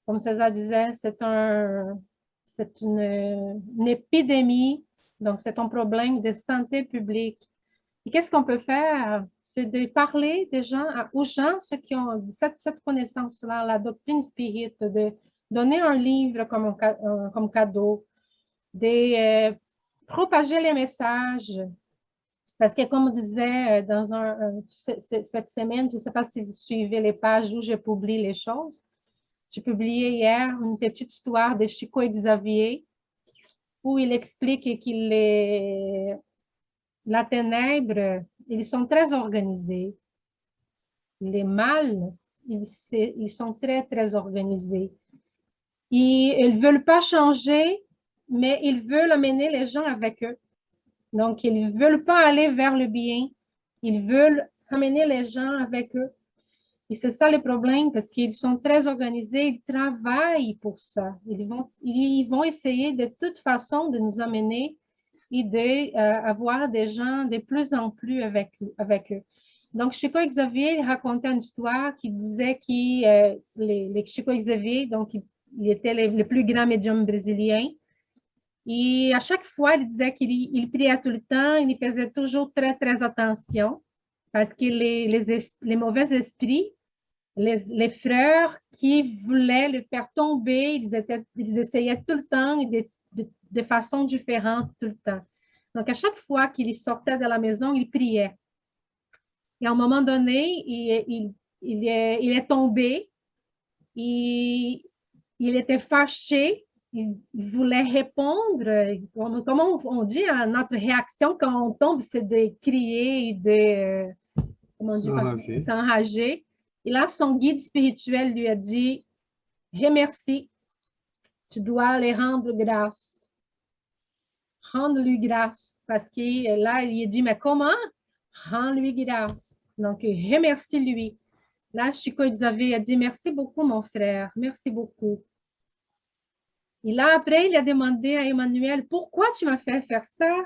Speaker 2: comme César disait, c'est une épidémie, donc c'est un problème de santé publique. Et qu'est-ce qu'on peut faire? C'est de parler aux gens ceux qui ont cette connaissance-là, la doctrine spirit, de donner un livre comme cadeau, de propager les messages. Parce que comme on disait cette semaine, je ne sais pas si vous suivez les pages où je publie les choses, j'ai publié hier une petite histoire de Chico Xavier où il explique que la ténèbre, ils sont très organisés. Les mâles, ils sont très, très organisés. Et ils ne veulent pas changer, mais ils veulent amener les gens avec eux. Donc, ils ne veulent pas aller vers le bien. Ils veulent amener les gens avec eux. Et c'est ça le problème, parce qu'ils sont très organisés, ils travaillent pour ça. Ils vont essayer de toute façon de nous amener et d'avoir des gens de plus en plus avec eux. Donc, Chico Xavier racontait une histoire qui disait que Chico Xavier, donc, il était le plus grand médium brésilien. Et à chaque fois, il disait qu'il priait tout le temps, il faisait toujours très, très attention, parce que les mauvais esprits, les frères qui voulaient le faire tomber, ils essayaient tout le temps de façon différente tout le temps. Donc, à chaque fois qu'il sortait de la maison, il priait. Et à un moment donné, il est tombé, il était fâché, il voulait répondre. Comme on dit, notre réaction quand on tombe, c'est de crier et de s'enrager. Et là, son guide spirituel lui a dit, « Remercie, tu dois les rendre grâce. Rends-lui grâce. » Parce que là, il a dit, « Mais comment? Rends-lui grâce. » Donc, remercie-lui. Là, Chico Xavier a dit, « Merci beaucoup, mon frère. Merci beaucoup. » Et là, après, il a demandé à Emmanuel, « Pourquoi tu m'as fait faire ça? »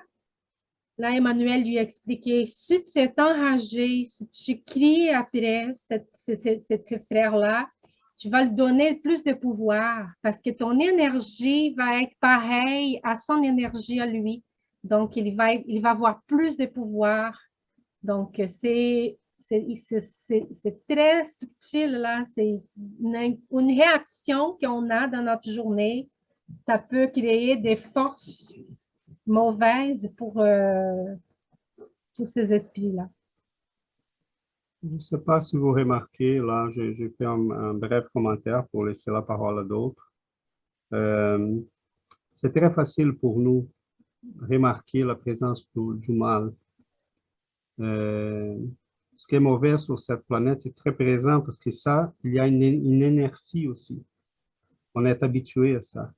Speaker 2: Là, Emmanuel lui a expliqué, si tu es enragé, si tu cries après ce frère-là, tu vas lui donner plus de pouvoir parce que ton énergie va être pareille à son énergie à lui. Donc, il va avoir plus de pouvoir. Donc, c'est très subtil, là. C'est une réaction qu'on a dans notre journée. Ça peut créer des forces mauvaise pour tous ces esprits-là.
Speaker 1: Je ne sais pas si vous remarquez, là, j'ai fait un bref commentaire pour laisser la parole à d'autres. C'est très facile pour nous remarquer la présence du mal. Ce qui est mauvais sur cette planète est très présent parce que ça, il y a une inertie aussi. On est habitué à ça.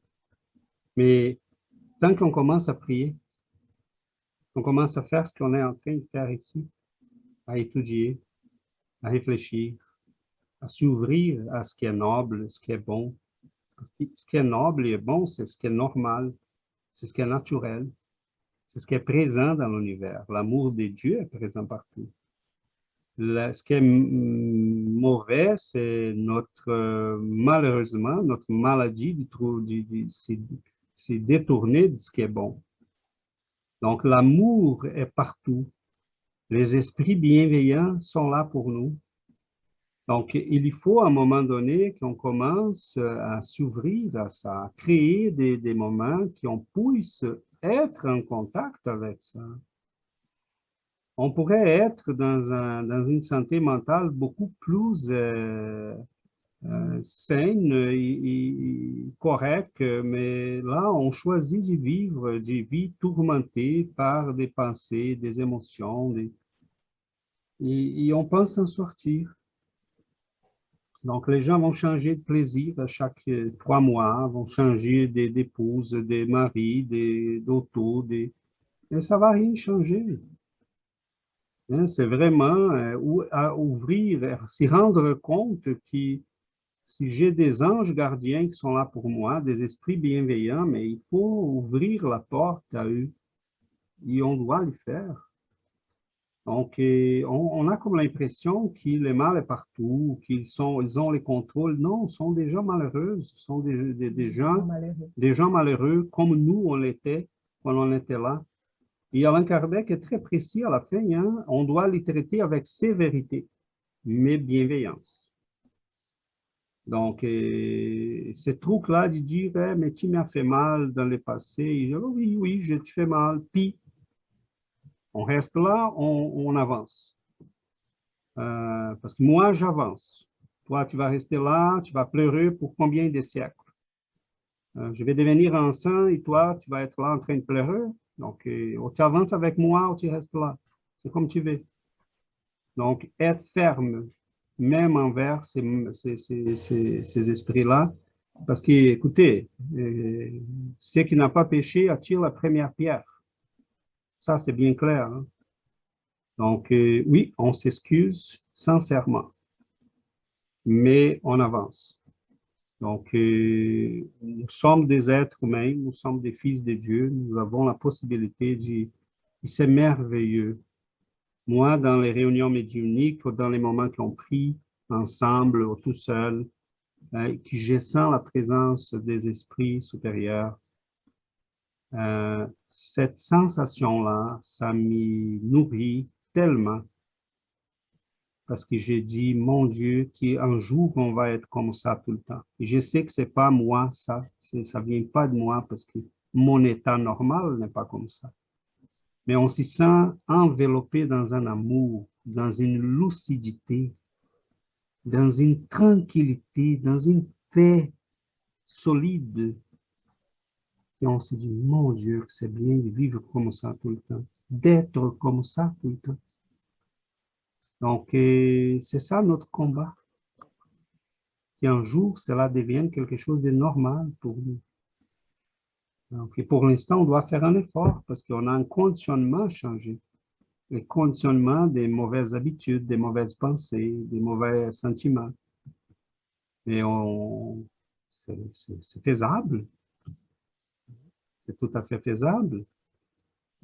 Speaker 1: Mais tant qu'on commence à prier, on commence à faire ce qu'on est en train de faire ici, à étudier, à réfléchir, à s'ouvrir à ce qui est noble, ce qui est bon. Ce qui est noble et bon, c'est ce qui est normal, c'est ce qui est naturel, c'est ce qui est présent dans l'univers. L'amour de Dieu est présent partout. Ce qui est mauvais, c'est malheureusement, notre maladie c'est détourner de ce qui est bon. Donc, l'amour est partout. Les esprits bienveillants sont là pour nous. Donc, il faut à un moment donné qu'on commence à s'ouvrir à ça, à créer des moments qu'on puisse être en contact avec ça. On pourrait être dans une santé mentale beaucoup plus saine et correcte, mais là, on choisit de vivre des vies tourmentées par des pensées, des émotions, et on pense s'en sortir. Donc, les gens vont changer de plaisir à chaque 3 mois, vont changer d'épouses, des maris, d'auto, et ça ne va rien changer. Hein, c'est vraiment à ouvrir, à s'y rendre compte que si j'ai des anges gardiens qui sont là pour moi, des esprits bienveillants, mais il faut ouvrir la porte à eux. Et on doit le faire. Donc, on a comme l'impression que le mal est partout, ils ont les contrôles. Non, ce sont des gens malheureux, ce sont des gens malheureux comme nous, on l'était quand on était là. Et Allan Kardec est très précis à la fin, hein? On doit les traiter avec sévérité, mais bienveillance. Donc, ce truc-là de dire, mais tu m'as fait mal dans le passé, il dit, oh, oui, oui, je te fais mal, puis on reste là, on avance. Parce que moi, j'avance. Toi, tu vas rester là, tu vas pleurer pour combien de siècles? Je vais devenir un saint et toi, tu vas être là en train de pleurer. Donc, ou tu avances avec moi ou tu restes là. C'est comme tu veux. Donc, être ferme, même envers ces esprits-là. Parce que, écoutez, ceux qui n'ont pas péché attirent la première pierre. Ça, c'est bien clair. Hein? Donc, oui, on s'excuse sincèrement, mais on avance. Donc, nous sommes des êtres humains, nous sommes des fils de Dieu, nous avons la possibilité de... C'est merveilleux. Moi, dans les réunions médiumniques, dans les moments qu'on prie ensemble ou tout seul, que je sens la présence des esprits supérieurs, cette sensation-là, ça me nourrit tellement parce que j'ai dit, mon Dieu, qu'un jour, on va être comme ça tout le temps. Et je sais que ce n'est pas moi, ça ne vient pas de moi parce que mon état normal n'est pas comme ça. Mais on s'y sent enveloppé dans un amour, dans une lucidité, dans une tranquillité, dans une paix solide. Et on se dit, mon Dieu, c'est bien de vivre comme ça tout le temps, d'être comme ça tout le temps. Donc, c'est ça notre combat. Qu'un jour, cela devienne quelque chose de normal pour nous. Donc, et pour l'instant, on doit faire un effort parce qu'on a un conditionnement changé. Le conditionnement des mauvaises habitudes, des mauvaises pensées, des mauvais sentiments. Mais c'est faisable. C'est tout à fait faisable.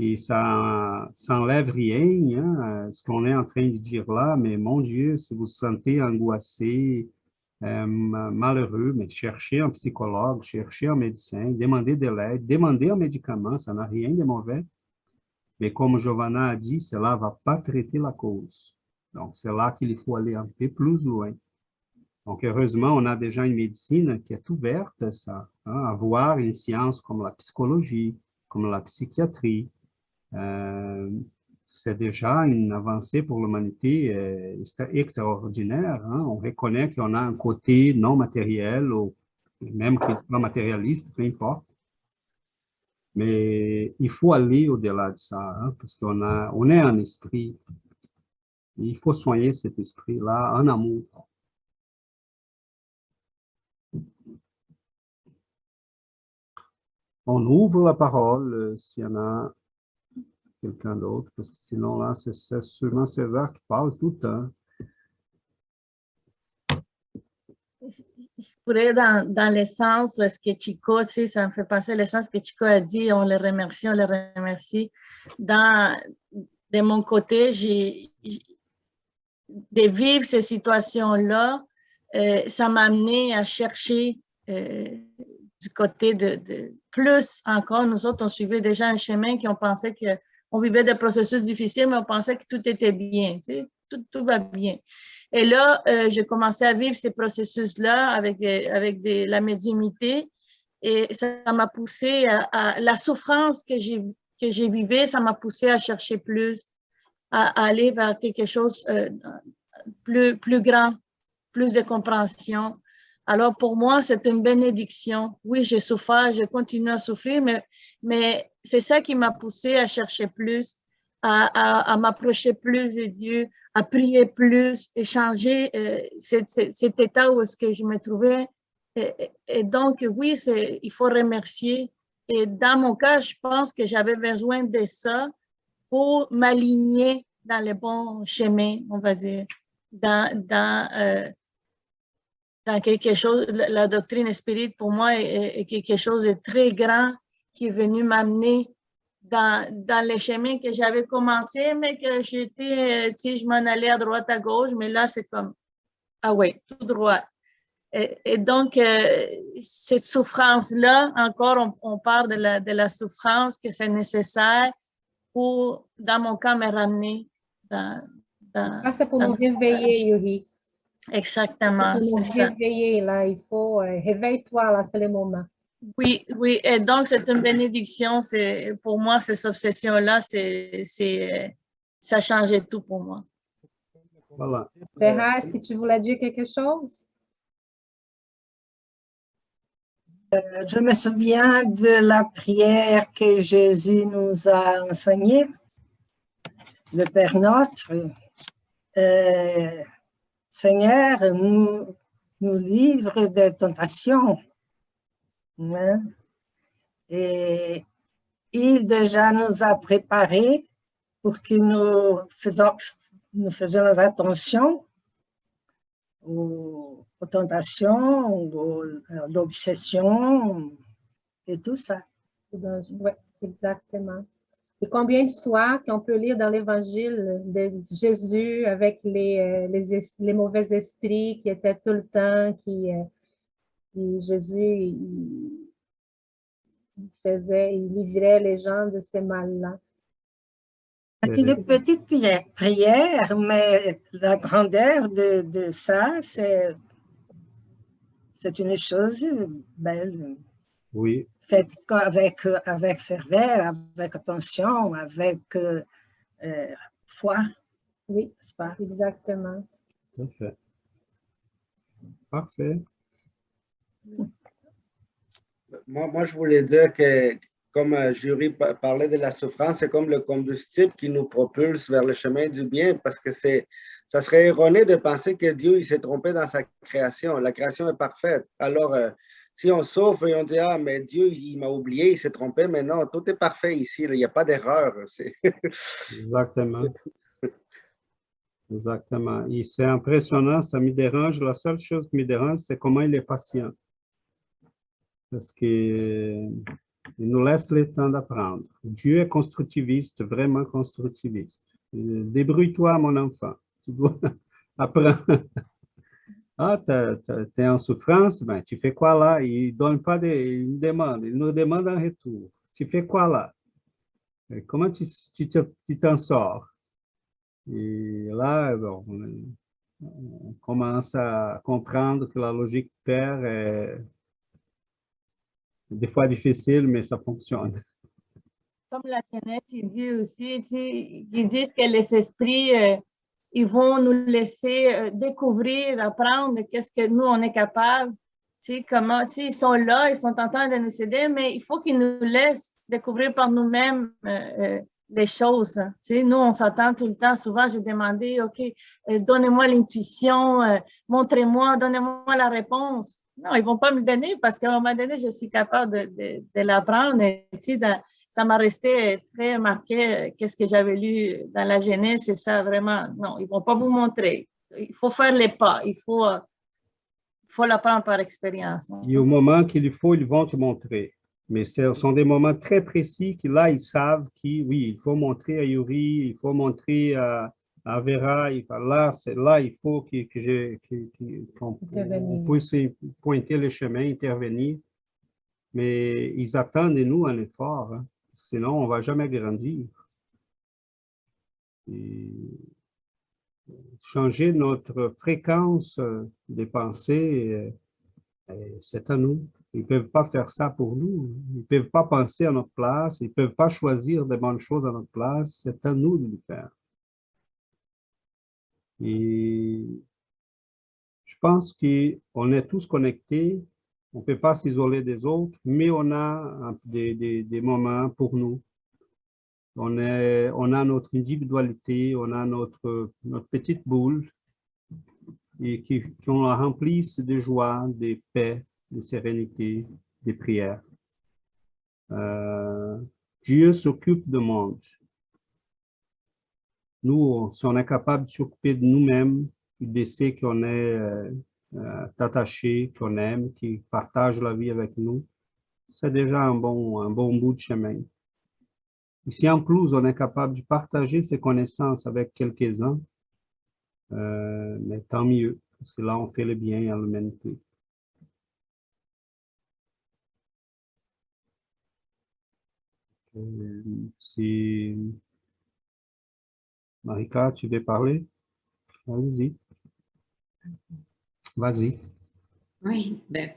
Speaker 1: Et ça n'enlève rien, hein, ce qu'on est en train de dire là, mais mon Dieu, si vous vous sentez angoissé, malheureux, mais cherchez un psychologue, cherchez un médecin, demandez de l'aide, demandez un médicament, ça n'a rien de mauvais. Mais comme Giovanna a dit, cela ne va pas traiter la cause. Donc, c'est là qu'il faut aller un peu plus loin. Donc, heureusement, on a déjà une médecine qui est ouverte à ça, hein, à voir une science comme la psychologie, comme la psychiatrie. C'est déjà une avancée pour l'humanité extraordinaire. Hein. On reconnaît qu'on a un côté non matériel ou même pas matérialiste, peu importe. Mais il faut aller au-delà de ça, hein, parce on est un esprit. Il faut soigner cet esprit-là en amour. On ouvre la parole s'il y en a quelqu'un d'autre, parce que sinon, là, c'est seulement César qui parle tout le temps.
Speaker 4: Je pourrais, dans le sens où est-ce que Chico, tu sais, ça me fait penser le sens que Chico a dit, on le remercie, on le remercie. De mon côté, de vivre ces situations-là, ça m'a amené à chercher du côté de plus encore. Nous autres, on suivait déjà un chemin qu'on pensait que on vivait des processus difficiles, mais on pensait que tout était bien, tu sais, tout va bien. Et là, j'ai commencé à vivre ces processus-là avec la médiumnité, et ça m'a poussé à la souffrance que j'ai vivée, ça m'a poussé à chercher plus, à aller vers quelque chose plus grand, plus de compréhension. Alors, pour moi, c'est une bénédiction. Oui, j'ai souffert, je continue à souffrir, mais c'est ça qui m'a poussé à chercher plus, à m'approcher plus de Dieu, à prier plus, et changer cet état où est-ce que je me trouvais. Et donc, oui, il faut remercier. Et dans mon cas, je pense que j'avais besoin de ça pour m'aligner dans le bon chemin, on va dire, dans quelque chose. La doctrine spirite, pour moi, est quelque chose de très grand qui est venu m'amener dans les chemins que j'avais commencé, mais que j'étais, tu sais, je m'en allais à droite, à gauche, mais là, c'est comme, ah oui, tout droit. Et donc, cette souffrance-là, encore, on parle de la souffrance, que c'est nécessaire pour, dans mon cas, me ramener
Speaker 2: Ça, c'est pour nous réveiller, Yuri.
Speaker 4: Exactement,
Speaker 2: pour nous
Speaker 4: c'est ça.
Speaker 2: réveiller, là, il faut, réveille-toi, là, c'est le moment.
Speaker 4: Oui, oui, et donc c'est une bénédiction. Pour moi, cette obsession-là, ça changeait tout pour moi.
Speaker 1: Voilà.
Speaker 2: Ferra, est-ce que tu voulais dire quelque chose?
Speaker 6: Je me souviens de la prière que Jésus nous a enseignée, le Père Notre. Seigneur, nous livre des tentations. Hein? Et il déjà nous a préparés pour que nous faisions attention aux tentations, à l'obsession et tout ça.
Speaker 2: Oui, exactement. Et combien d'histoires qu'on peut lire dans l'Évangile de Jésus avec les mauvais esprits qui étaient tout le temps, Jésus, il livrait les gens de ces mal-là.
Speaker 6: C'est une petite prière, mais la grandeur de ça, c'est une chose belle.
Speaker 1: Oui.
Speaker 6: Faite avec ferveur, avec attention, avec foi.
Speaker 2: Oui, c'est pas exactement.
Speaker 1: Parfait. Parfait.
Speaker 5: Moi, je voulais dire que, comme Jury parlait de la souffrance, c'est comme le combustible qui nous propulse vers le chemin du bien, parce que ça serait erroné de penser que Dieu il s'est trompé dans sa création. La création est parfaite. Alors, si on souffre et on dit, ah, mais Dieu, il m'a oublié, il s'est trompé, mais non, tout est parfait ici, il n'y a pas d'erreur.
Speaker 1: Exactement. Exactement. Et c'est impressionnant, ça me dérange. La seule chose qui me dérange, c'est comment il est patient. Parce qu'il nous laisse le temps d'apprendre. Dieu est constructiviste, vraiment constructiviste. Débrouille-toi, mon enfant. Tu dois apprendre. Ah, tu es en souffrance, ben, tu fais quoi là? Il donne pas il nous demande en retour. Tu fais quoi là? Comment tu t'en sors? Et là, bon, on commence à comprendre que la logique père est des fois difficile, mais ça fonctionne.
Speaker 4: Comme la Genèse, il dit aussi, ils disent que les esprits, ils vont nous laisser découvrir, apprendre qu'est-ce que nous, on est capable. Comment, ils sont là, ils sont en train de nous aider, mais il faut qu'ils nous laissent découvrir par nous-mêmes les choses. Nous, on s'attend tout le temps. Souvent, j'ai demandé, OK, donnez-moi l'intuition, montrez-moi, donnez-moi la réponse. Non, ils ne vont pas me le donner parce qu'à un moment donné, je suis capable de l'apprendre. Ça m'a resté très marqué, qu'est-ce que j'avais lu dans la Genèse, c'est ça vraiment. Non, ils ne vont pas vous montrer. Il faut faire les pas, il faut l'apprendre par expérience.
Speaker 1: Et au moment qu'il faut, ils vont te montrer. Mais ce sont des moments très précis que là, ils savent que, oui, il faut montrer à Yuri, il faut montrer à Vera, là, il faut qu'on puisse pointer le chemin, intervenir. Mais ils attendent de nous un effort, hein. Sinon on ne va jamais grandir. et changer notre fréquence des pensées, c'est à nous. Ils ne peuvent pas faire ça pour nous. Ils ne peuvent pas penser à notre place. Ils ne peuvent pas choisir des bonnes choses à notre place. C'est à nous de le faire. Et je pense qu'on est tous connectés. On ne peut pas s'isoler des autres, mais on a des moments pour nous. On a notre individualité, on a notre petite boule et qui on la remplisse de joie, de paix, de sérénité, de prière. Dieu s'occupe du monde. Nous, si on est capable de s'occuper de nous-mêmes, de ceux qu'on est attachés, qu'on aime, qui partagent la vie avec nous, c'est déjà un bon bout de chemin. Et si en plus on est capable de partager ses connaissances avec quelques-uns, mais tant mieux, parce que là on fait le bien à l'humanité. Si Marika, tu veux parler? Allez-y. Vas-y.
Speaker 7: Oui, ben,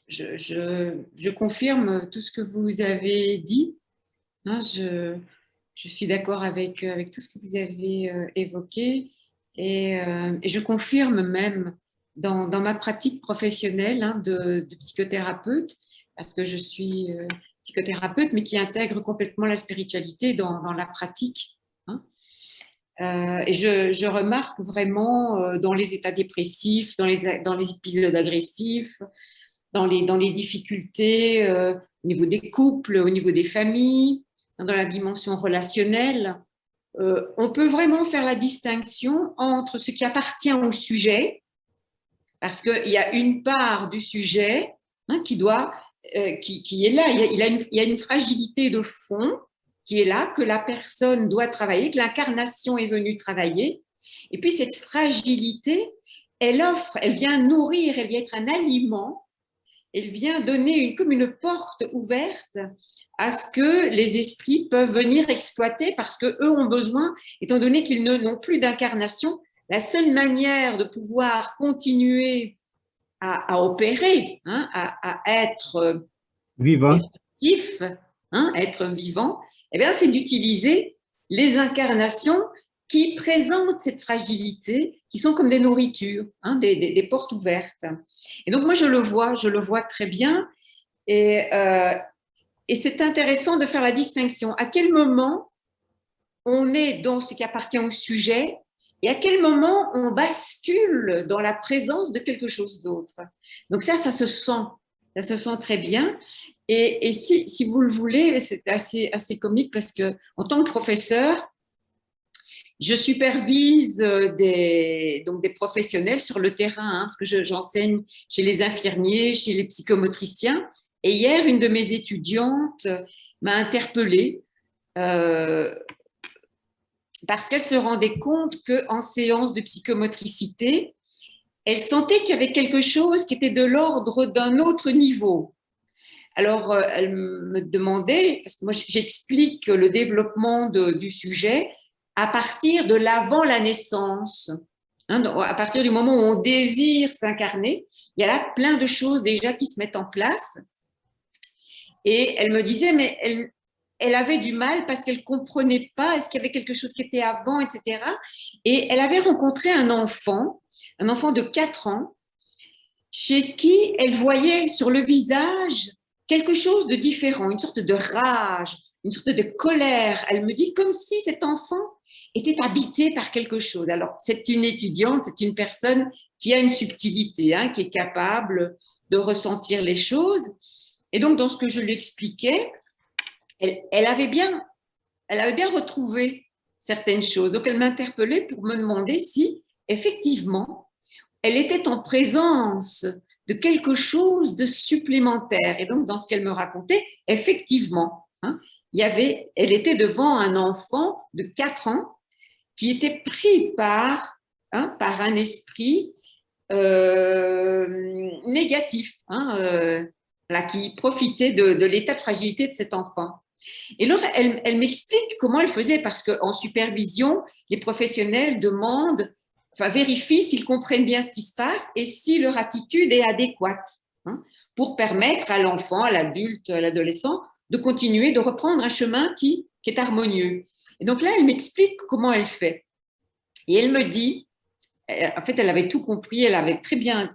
Speaker 7: je confirme tout ce que vous avez dit. Hein, je suis d'accord avec tout ce que vous avez évoqué et je confirme même dans ma pratique professionnelle de psychothérapeute, parce que je suis psychothérapeute, mais qui intègre complètement la spiritualité dans la pratique. Hein. Et je remarque vraiment dans les états dépressifs, dans les épisodes agressifs, dans les difficultés au niveau des couples, au niveau des familles, dans la dimension relationnelle, on peut vraiment faire la distinction entre ce qui appartient au sujet, parce qu'il y a une part du sujet qui est là, il y a une fragilité de fond qui est là, que la personne doit travailler, que l'incarnation est venue travailler. Et puis cette fragilité, elle vient nourrir, elle vient être un aliment, elle vient donner comme une porte ouverte à ce que les esprits peuvent venir exploiter, parce qu'eux ont besoin, étant donné qu'ils n'ont plus d'incarnation, la seule manière de pouvoir continuer à opérer, à être
Speaker 1: vivant,
Speaker 7: effectif, être vivant, eh bien, c'est d'utiliser les incarnations qui présentent cette fragilité, qui sont comme des nourritures, des portes ouvertes. Et donc, moi, je le vois très bien. Et c'est intéressant de faire la distinction. À quel moment on est dans ce qui appartient au sujet et à quel moment on bascule dans la présence de quelque chose d'autre. Donc ça se sent très bien. Et si vous le voulez, c'est assez comique parce que en tant que professeur, je supervise des professionnels sur le terrain, parce que j'enseigne chez les infirmiers, chez les psychomotriciens. Et hier, une de mes étudiantes m'a interpellée parce qu'elle se rendait compte qu'en séance de psychomotricité, elle sentait qu'il y avait quelque chose qui était de l'ordre d'un autre niveau. Alors, elle me demandait, parce que moi, j'explique le développement du sujet à partir de l'avant la naissance. À partir du moment où on désire s'incarner, il y a là plein de choses déjà qui se mettent en place. Et elle me disait, mais elle avait du mal parce qu'elle ne comprenait pas, est-ce qu'il y avait quelque chose qui était avant, etc. Et elle avait rencontré un enfant de 4 ans, chez qui elle voyait sur le visage quelque chose de différent, une sorte de rage, une sorte de colère. Elle me dit comme si cet enfant était habité par quelque chose. Alors, c'est une étudiante, c'est une personne qui a une subtilité, qui est capable de ressentir les choses. Et donc, dans ce que je lui expliquais, elle avait bien retrouvé certaines choses. Donc, elle m'interpellait pour me demander si, effectivement, elle était en présence de quelque chose de supplémentaire. Et donc, dans ce qu'elle me racontait, effectivement, elle était devant un enfant de 4 ans qui était pris par un esprit négatif, qui profitait de l'état de fragilité de cet enfant. Et alors, elle m'explique comment elle faisait, parce qu'en supervision, les professionnels demandent, enfin vérifient s'ils comprennent bien ce qui se passe et si leur attitude est adéquate, hein, pour permettre à l'enfant, à l'adulte, à l'adolescent, de continuer, de reprendre un chemin qui est harmonieux. Et donc là, elle m'explique comment elle fait. Et elle me dit, en fait, elle avait tout compris, elle avait très bien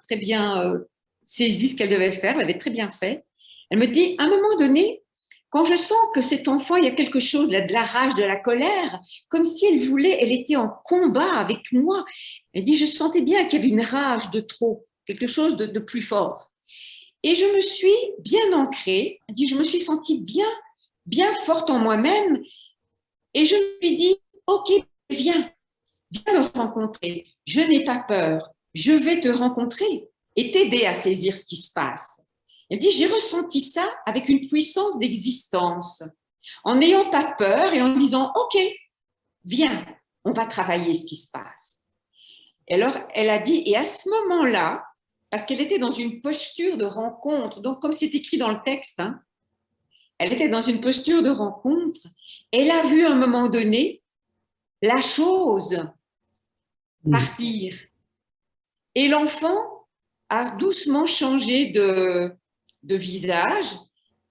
Speaker 7: saisi ce qu'elle devait faire, elle avait très bien fait. Elle me dit, à un moment donné, quand je sens que cet enfant, il y a quelque chose, là, de la rage, de la colère, comme si elle était en combat avec moi. Elle dit, je sentais bien qu'il y avait une rage de trop, quelque chose de plus fort. Et je me suis bien ancrée, elle dit, je me suis sentie bien forte en moi-même, et je me suis dit, ok, viens me rencontrer, je n'ai pas peur, je vais te rencontrer et t'aider à saisir ce qui se passe. Elle dit, j'ai ressenti ça avec une puissance d'existence, en n'ayant pas peur et en disant, ok, viens, on va travailler ce qui se passe. Et alors, elle a dit, et à ce moment-là, parce qu'elle était dans une posture de rencontre, donc comme c'est écrit dans le texte, hein, elle était dans une posture de rencontre, elle a vu à un moment donné la chose partir. Et l'enfant a doucement changé de visage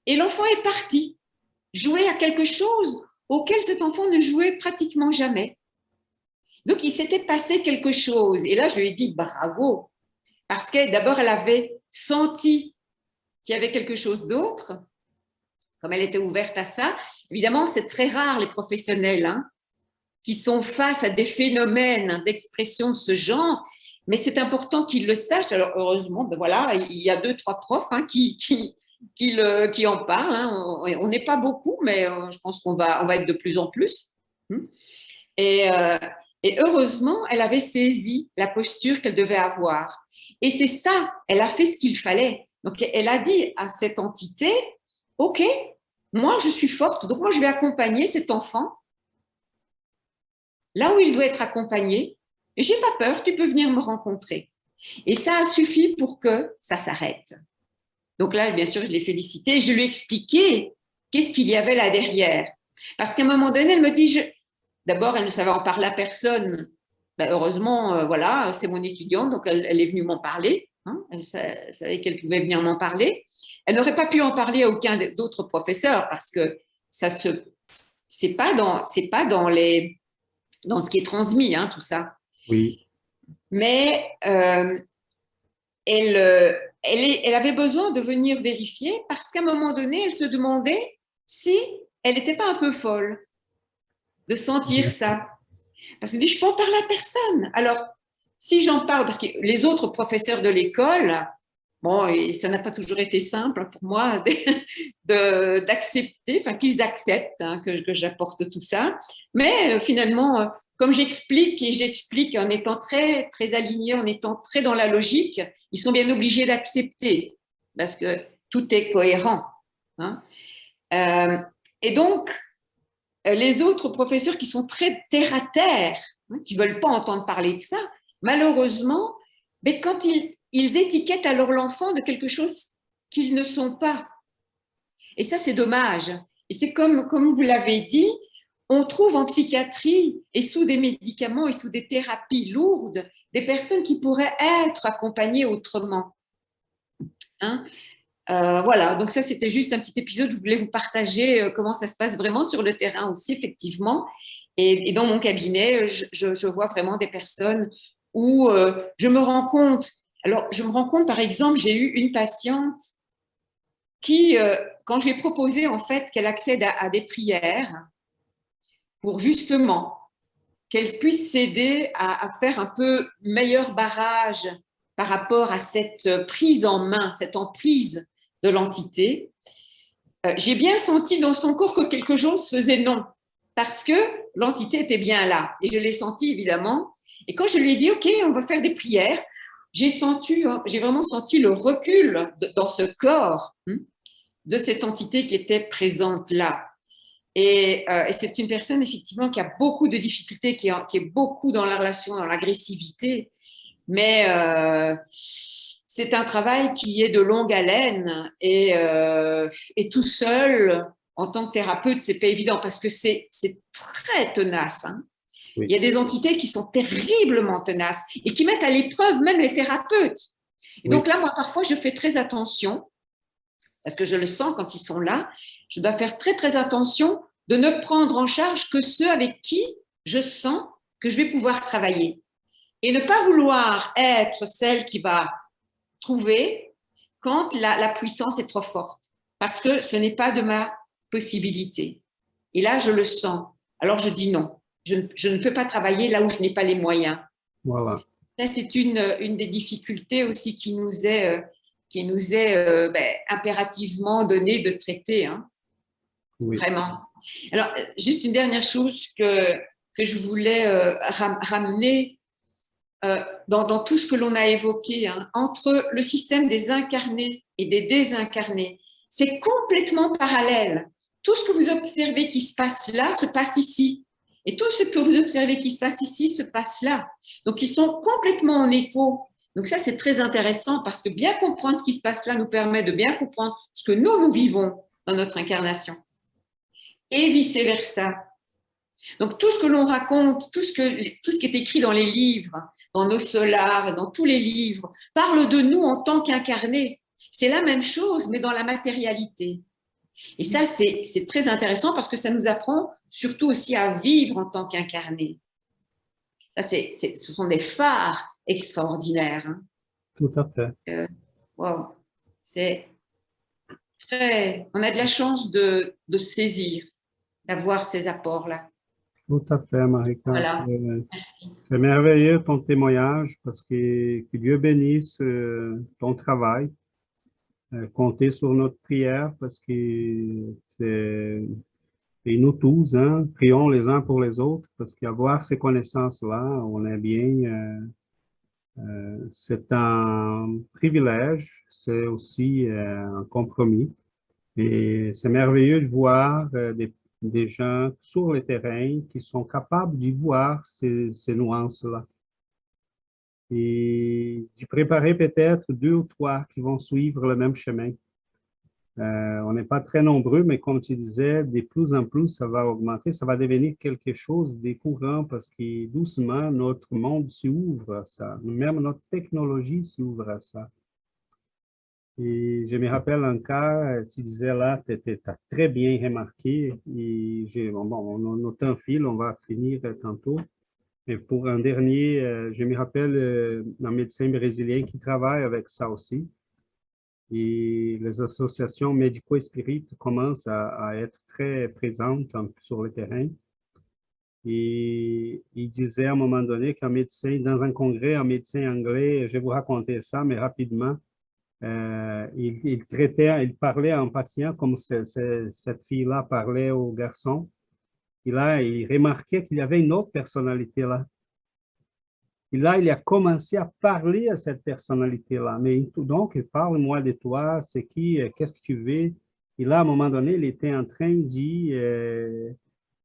Speaker 7: et l'enfant est parti jouer à quelque chose auquel cet enfant ne jouait pratiquement jamais. Donc, il s'était passé quelque chose. Et là, je lui ai dit bravo, parce que d'abord, elle avait senti qu'il y avait quelque chose d'autre, comme elle était ouverte à ça. Évidemment, c'est très rare les professionnels, hein, qui sont face à des phénomènes d'expression de ce genre, mais c'est important qu'ils le sachent. Alors, heureusement, ben voilà, il y a 2-3 profs, hein, qui en parlent. Hein. On n'est pas beaucoup, mais je pense qu'on va être de plus en plus. Et heureusement, elle avait saisi la posture qu'elle devait avoir. Et c'est ça, elle a fait ce qu'il fallait. Donc, elle a dit à cette entité, OK, moi, je suis forte, donc moi, je vais accompagner cet enfant là où il doit être accompagné. J'ai pas peur, tu peux venir me rencontrer. Et ça a suffi pour que ça s'arrête. Donc là, bien sûr, je l'ai félicitée, je lui ai expliqué qu'est-ce qu'il y avait là derrière. Parce qu'à un moment donné, elle me dit, d'abord, elle ne savait en parler à personne. Ben, heureusement, voilà, c'est mon étudiante, donc elle est venue m'en parler. Hein, elle savait qu'elle pouvait venir m'en parler. Elle n'aurait pas pu en parler à aucun d'autres professeurs parce que c'est pas dans ce qui est transmis, hein, tout ça.
Speaker 1: Oui.
Speaker 7: Mais elle avait besoin de venir vérifier parce qu'à un moment donné, elle se demandait si elle n'était pas un peu folle de sentir ça. Parce qu'elle dit, je peux en parler à personne. Alors, si j'en parle, parce que les autres professeurs de l'école, bon, et ça n'a pas toujours été simple pour moi d'accepter, enfin qu'ils acceptent, hein, que j'apporte tout ça. Mais finalement, comme j'explique en étant très, très alignée, en étant très dans la logique, ils sont bien obligés d'accepter parce que tout est cohérent. Hein. Et donc, les autres professeurs qui sont très terre à terre, hein, qui ne veulent pas entendre parler de ça, malheureusement, mais quand ils étiquettent alors l'enfant de quelque chose qu'ils ne sont pas. Et ça, c'est dommage. Et c'est comme vous l'avez dit, on trouve en psychiatrie et sous des médicaments et sous des thérapies lourdes des personnes qui pourraient être accompagnées autrement. Hein? Voilà, donc ça, c'était juste un petit épisode. Je voulais vous partager comment ça se passe vraiment sur le terrain aussi, effectivement. Et dans mon cabinet, je vois vraiment des personnes où je me rends compte. Alors, je me rends compte, par exemple, j'ai eu une patiente qui, quand j'ai proposé en fait qu'elle accède à des prières pour justement qu'elle puisse s'aider à faire un peu meilleur barrage par rapport à cette prise en main, cette emprise de l'entité, j'ai bien senti dans son corps que quelque chose faisait non, parce que l'entité était bien là. Et je l'ai senti, évidemment. Et quand je lui ai dit, OK, on va faire des prières, j'ai vraiment senti le recul dans ce corps de cette entité qui était présente là. Et c'est une personne, effectivement, qui a beaucoup de difficultés, qui est beaucoup dans la relation, dans l'agressivité. Mais c'est un travail qui est de longue haleine et tout seul, en tant que thérapeute, c'est pas évident parce que c'est très tenace. Hein.
Speaker 1: Oui.
Speaker 7: Il y a des entités qui sont terriblement tenaces et qui mettent à l'épreuve même les thérapeutes. Et donc là, moi, parfois, je fais très attention parce que je le sens quand ils sont là. Je dois faire très, très attention de ne prendre en charge que ceux avec qui je sens que je vais pouvoir travailler. Et ne pas vouloir être celle qui va trouver quand la puissance est trop forte, parce que ce n'est pas de ma possibilité. Et là, je le sens. Alors, je dis non. Je ne peux pas travailler là où je n'ai pas les moyens.
Speaker 1: Voilà.
Speaker 7: Ça, c'est une des difficultés aussi qui nous est impérativement donnée de traiter. Hein.
Speaker 1: Oui.
Speaker 7: Vraiment. Alors, juste une dernière chose que je voulais ramener dans tout ce que l'on a évoqué, hein, entre le système des incarnés et des désincarnés, c'est complètement parallèle. Tout ce que vous observez qui se passe là se passe ici. Et tout ce que vous observez qui se passe ici se passe là. Donc, ils sont complètement en écho. Donc, ça, c'est très intéressant parce que bien comprendre ce qui se passe là nous permet de bien comprendre ce que nous vivons dans notre incarnation. Et vice-versa. Donc, tout ce que l'on raconte, tout ce qui est écrit dans les livres, dans nos solars, dans tous les livres, parle de nous en tant qu'incarnés. C'est la même chose, mais dans la matérialité. Et ça, c'est très intéressant parce que ça nous apprend surtout aussi à vivre en tant qu'incarnés. Ça, ce sont des phares extraordinaires. Hein.
Speaker 1: Tout à fait.
Speaker 7: Wow. C'est très... On a de la chance de saisir, d'avoir ces apports-là.
Speaker 1: Tout à fait, Marika.
Speaker 7: Voilà. Merci.
Speaker 1: C'est merveilleux ton témoignage parce que Dieu bénisse ton travail. Comptez sur notre prière parce que c'est et nous tous, hein, prions les uns pour les autres parce qu'avoir ces connaissances-là, on est bien, c'est un privilège, c'est aussi un compromis. Et c'est merveilleux de voir des gens sur le terrain qui sont capables d'y voir ces nuances-là. Et d'y préparer peut-être 2 ou 3 qui vont suivre le même chemin. On n'est pas très nombreux, mais comme tu disais, de plus en plus, ça va augmenter, ça va devenir quelque chose de courant parce que doucement, notre monde s'ouvre à ça. Même notre technologie s'ouvre à ça. Et je me rappelle un cas, tu disais là, tu as très bien remarqué, et notre temps file, on va finir tantôt. Et pour un dernier, je me rappelle un médecin brésilien qui travaille avec ça aussi. Et les associations médico-spirites commencent à être très présentes sur le terrain. Et il disait à un moment donné qu'un médecin, dans un congrès, un médecin anglais, je vais vous raconter ça, mais rapidement, il parlait à un patient comme cette fille-là parlait au garçon. Et là, il remarquait qu'il y avait une autre personnalité là. Et là, il a commencé à parler à cette personnalité-là. Mais donc, parle-moi de toi, c'est qui, qu'est-ce que tu veux? Et là, à un moment donné, il était en train de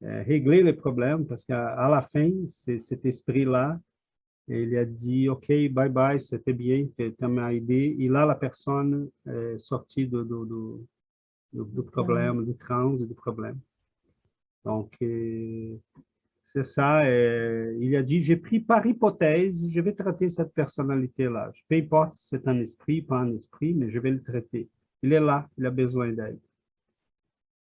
Speaker 1: régler le problème parce qu'à la fin, cet esprit-là, il a dit, OK, bye bye, c'était bien, tu m'as aidé. Et là, la personne est sortie du problème, du trans et du problème. Donc, c'est ça. Il a dit, j'ai pris par hypothèse, je vais traiter cette personnalité-là. Peu importe si c'est un esprit, pas un esprit, mais je vais le traiter. Il est là, il a besoin d'aide.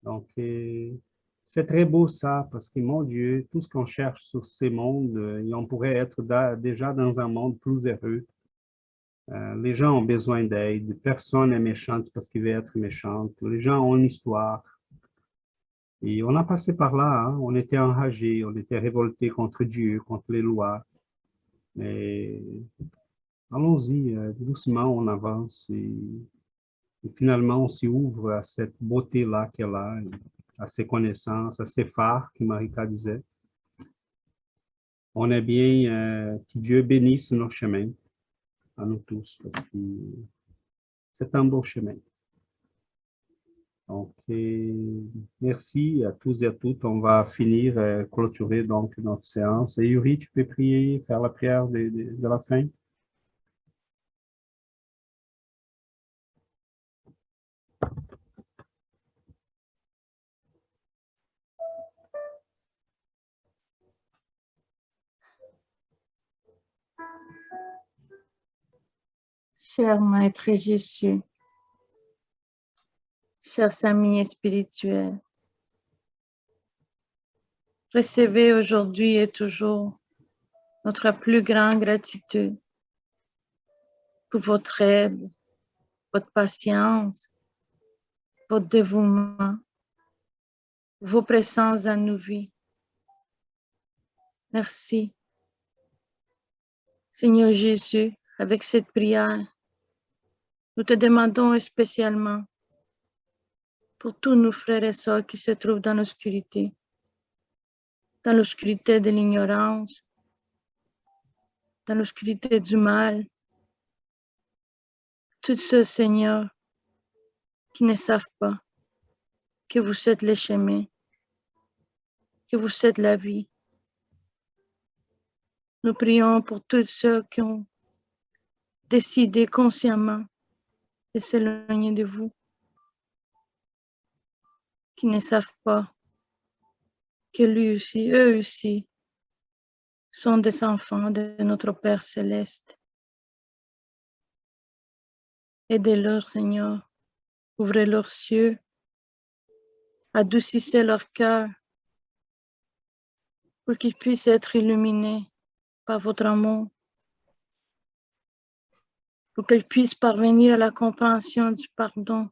Speaker 1: Donc, c'est très beau ça, parce que, mon Dieu, tout ce qu'on cherche sur ces mondes, et on pourrait être déjà dans un monde plus heureux. Les gens ont besoin d'aide. Personne n'est méchante parce qu'il veut être méchante. Les gens ont une histoire. Et on a passé par là, hein. On était enragés, on était révoltés contre Dieu, contre les lois. Mais allons-y, doucement, on avance et finalement, on s'y ouvre à cette beauté-là qu'elle a, à ses connaissances, à ses phares, que Marika disait. On est bien que Dieu bénisse nos chemins, à nous tous, parce que c'est un beau chemin. Donc, merci à tous et à toutes. On va finir, clôturer donc notre séance. Et Yuri, tu peux prier, faire la prière de la fin?
Speaker 4: Cher Maître Jésus, chers amis spirituels, recevez aujourd'hui et toujours notre plus grande gratitude pour votre aide, votre patience, votre dévouement, vos présences dans nos vies. Merci. Seigneur Jésus, avec cette prière, nous te demandons spécialement pour tous nos frères et sœurs qui se trouvent dans l'obscurité de l'ignorance, dans l'obscurité du mal, tous ceux, Seigneur, qui ne savent pas que vous êtes le chemin, que vous êtes la vie. Nous prions pour tous ceux qui ont décidé consciemment de s'éloigner de vous, qui ne savent pas que eux aussi, sont des enfants de notre Père Céleste. Aidez-leur, Seigneur, ouvrez leurs yeux, adoucissez leur cœur pour qu'ils puissent être illuminés par votre amour, pour qu'ils puissent parvenir à la compréhension du pardon.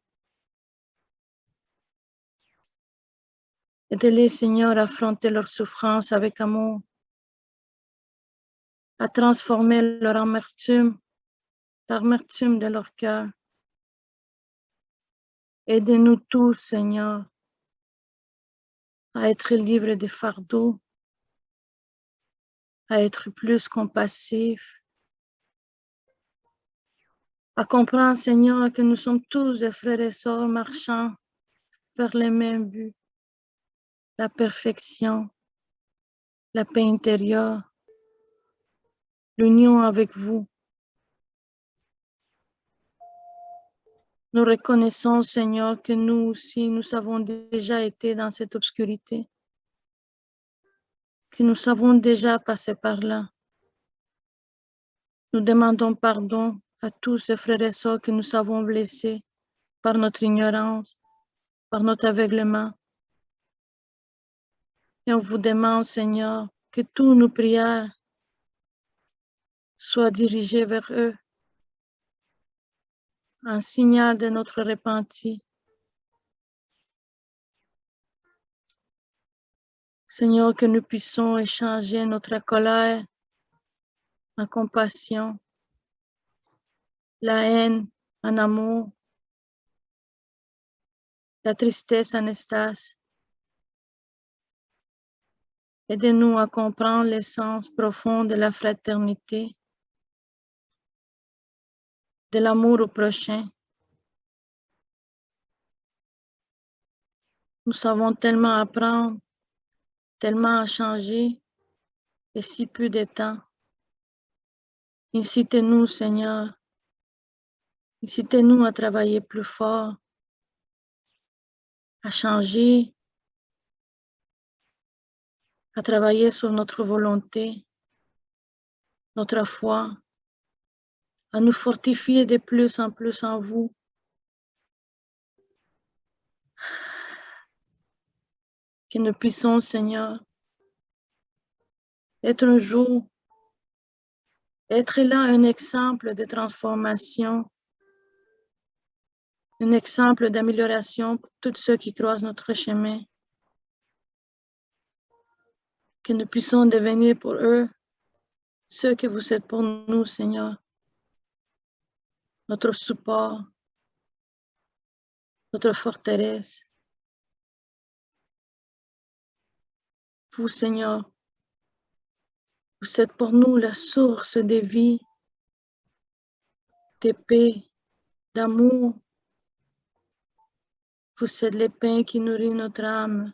Speaker 4: Aidez-les, Seigneur, à affronter leurs souffrances avec amour, à transformer l'amertume de leur cœur. Aidez-nous tous, Seigneur, à être libres des fardeaux, à être plus compassifs, à comprendre, Seigneur, que nous sommes tous des frères et sœurs marchant vers les mêmes buts, la perfection, la paix intérieure, l'union avec vous. Nous reconnaissons, Seigneur, que nous aussi, nous avons déjà été dans cette obscurité, que nous avons déjà passé par là. Nous demandons pardon à tous ces frères et sœurs que nous avons blessés par notre ignorance, par notre aveuglement. Et on vous demande, Seigneur, que toutes nos prières soient dirigées vers eux, un signal de notre repenti. Seigneur, que nous puissions échanger notre colère en compassion, la haine en amour, la tristesse en extase. Aidez-nous à comprendre l'essence profonde de la fraternité, de l'amour au prochain. Nous savons tellement apprendre, tellement à changer, et si peu de temps. Incitez-nous, Seigneur, incitez-nous à travailler plus fort, à changer, à travailler sur notre volonté, notre foi, à nous fortifier de plus en plus en vous. Que nous puissions, Seigneur, être un jour, être là un exemple de transformation, un exemple d'amélioration pour tous ceux qui croisent notre chemin. Que nous puissions devenir pour eux ceux que vous êtes pour nous, Seigneur. Notre support, notre forteresse. Vous, Seigneur, vous êtes pour nous la source de vie, de paix, d'amour. Vous êtes le pain qui nourrit notre âme.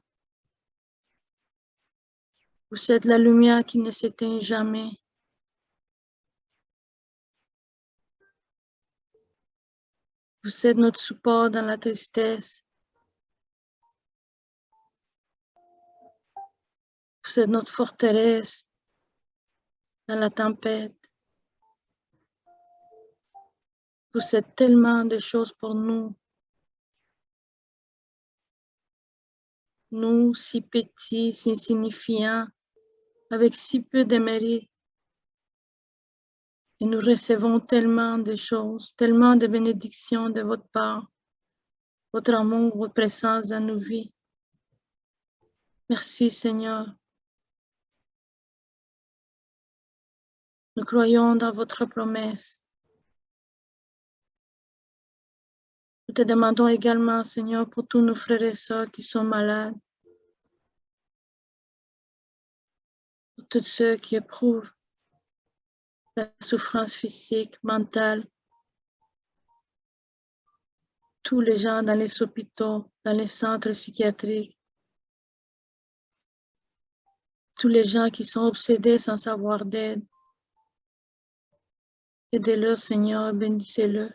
Speaker 4: Vous êtes la lumière qui ne s'éteint jamais. Vous êtes notre support dans la tristesse. Vous êtes notre forteresse dans la tempête. Vous êtes tellement de choses pour nous. Nous, si petits, si insignifiants, avec si peu de mérite. Et nous recevons tellement de choses, tellement de bénédictions de votre part, votre amour, votre présence dans nos vies. Merci Seigneur. Nous croyons dans votre promesse. Nous te demandons également, Seigneur, pour tous nos frères et sœurs qui sont malades, pour tous ceux qui éprouvent la souffrance physique, mentale, tous les gens dans les hôpitaux, dans les centres psychiatriques, tous les gens qui sont obsédés sans savoir d'aide. Aidez-le, Seigneur, bénissez-le.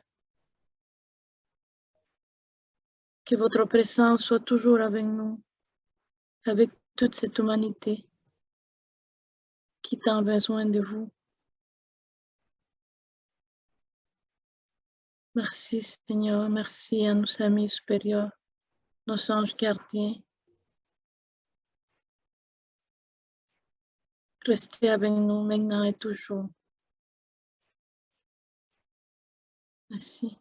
Speaker 4: Que votre présence soit toujours avec nous, avec toute cette humanité qui a besoin de vous. Merci, Seigneur. Merci à nos amis supérieurs, nos anges gardiens. Restez avec nous maintenant et toujours. Merci.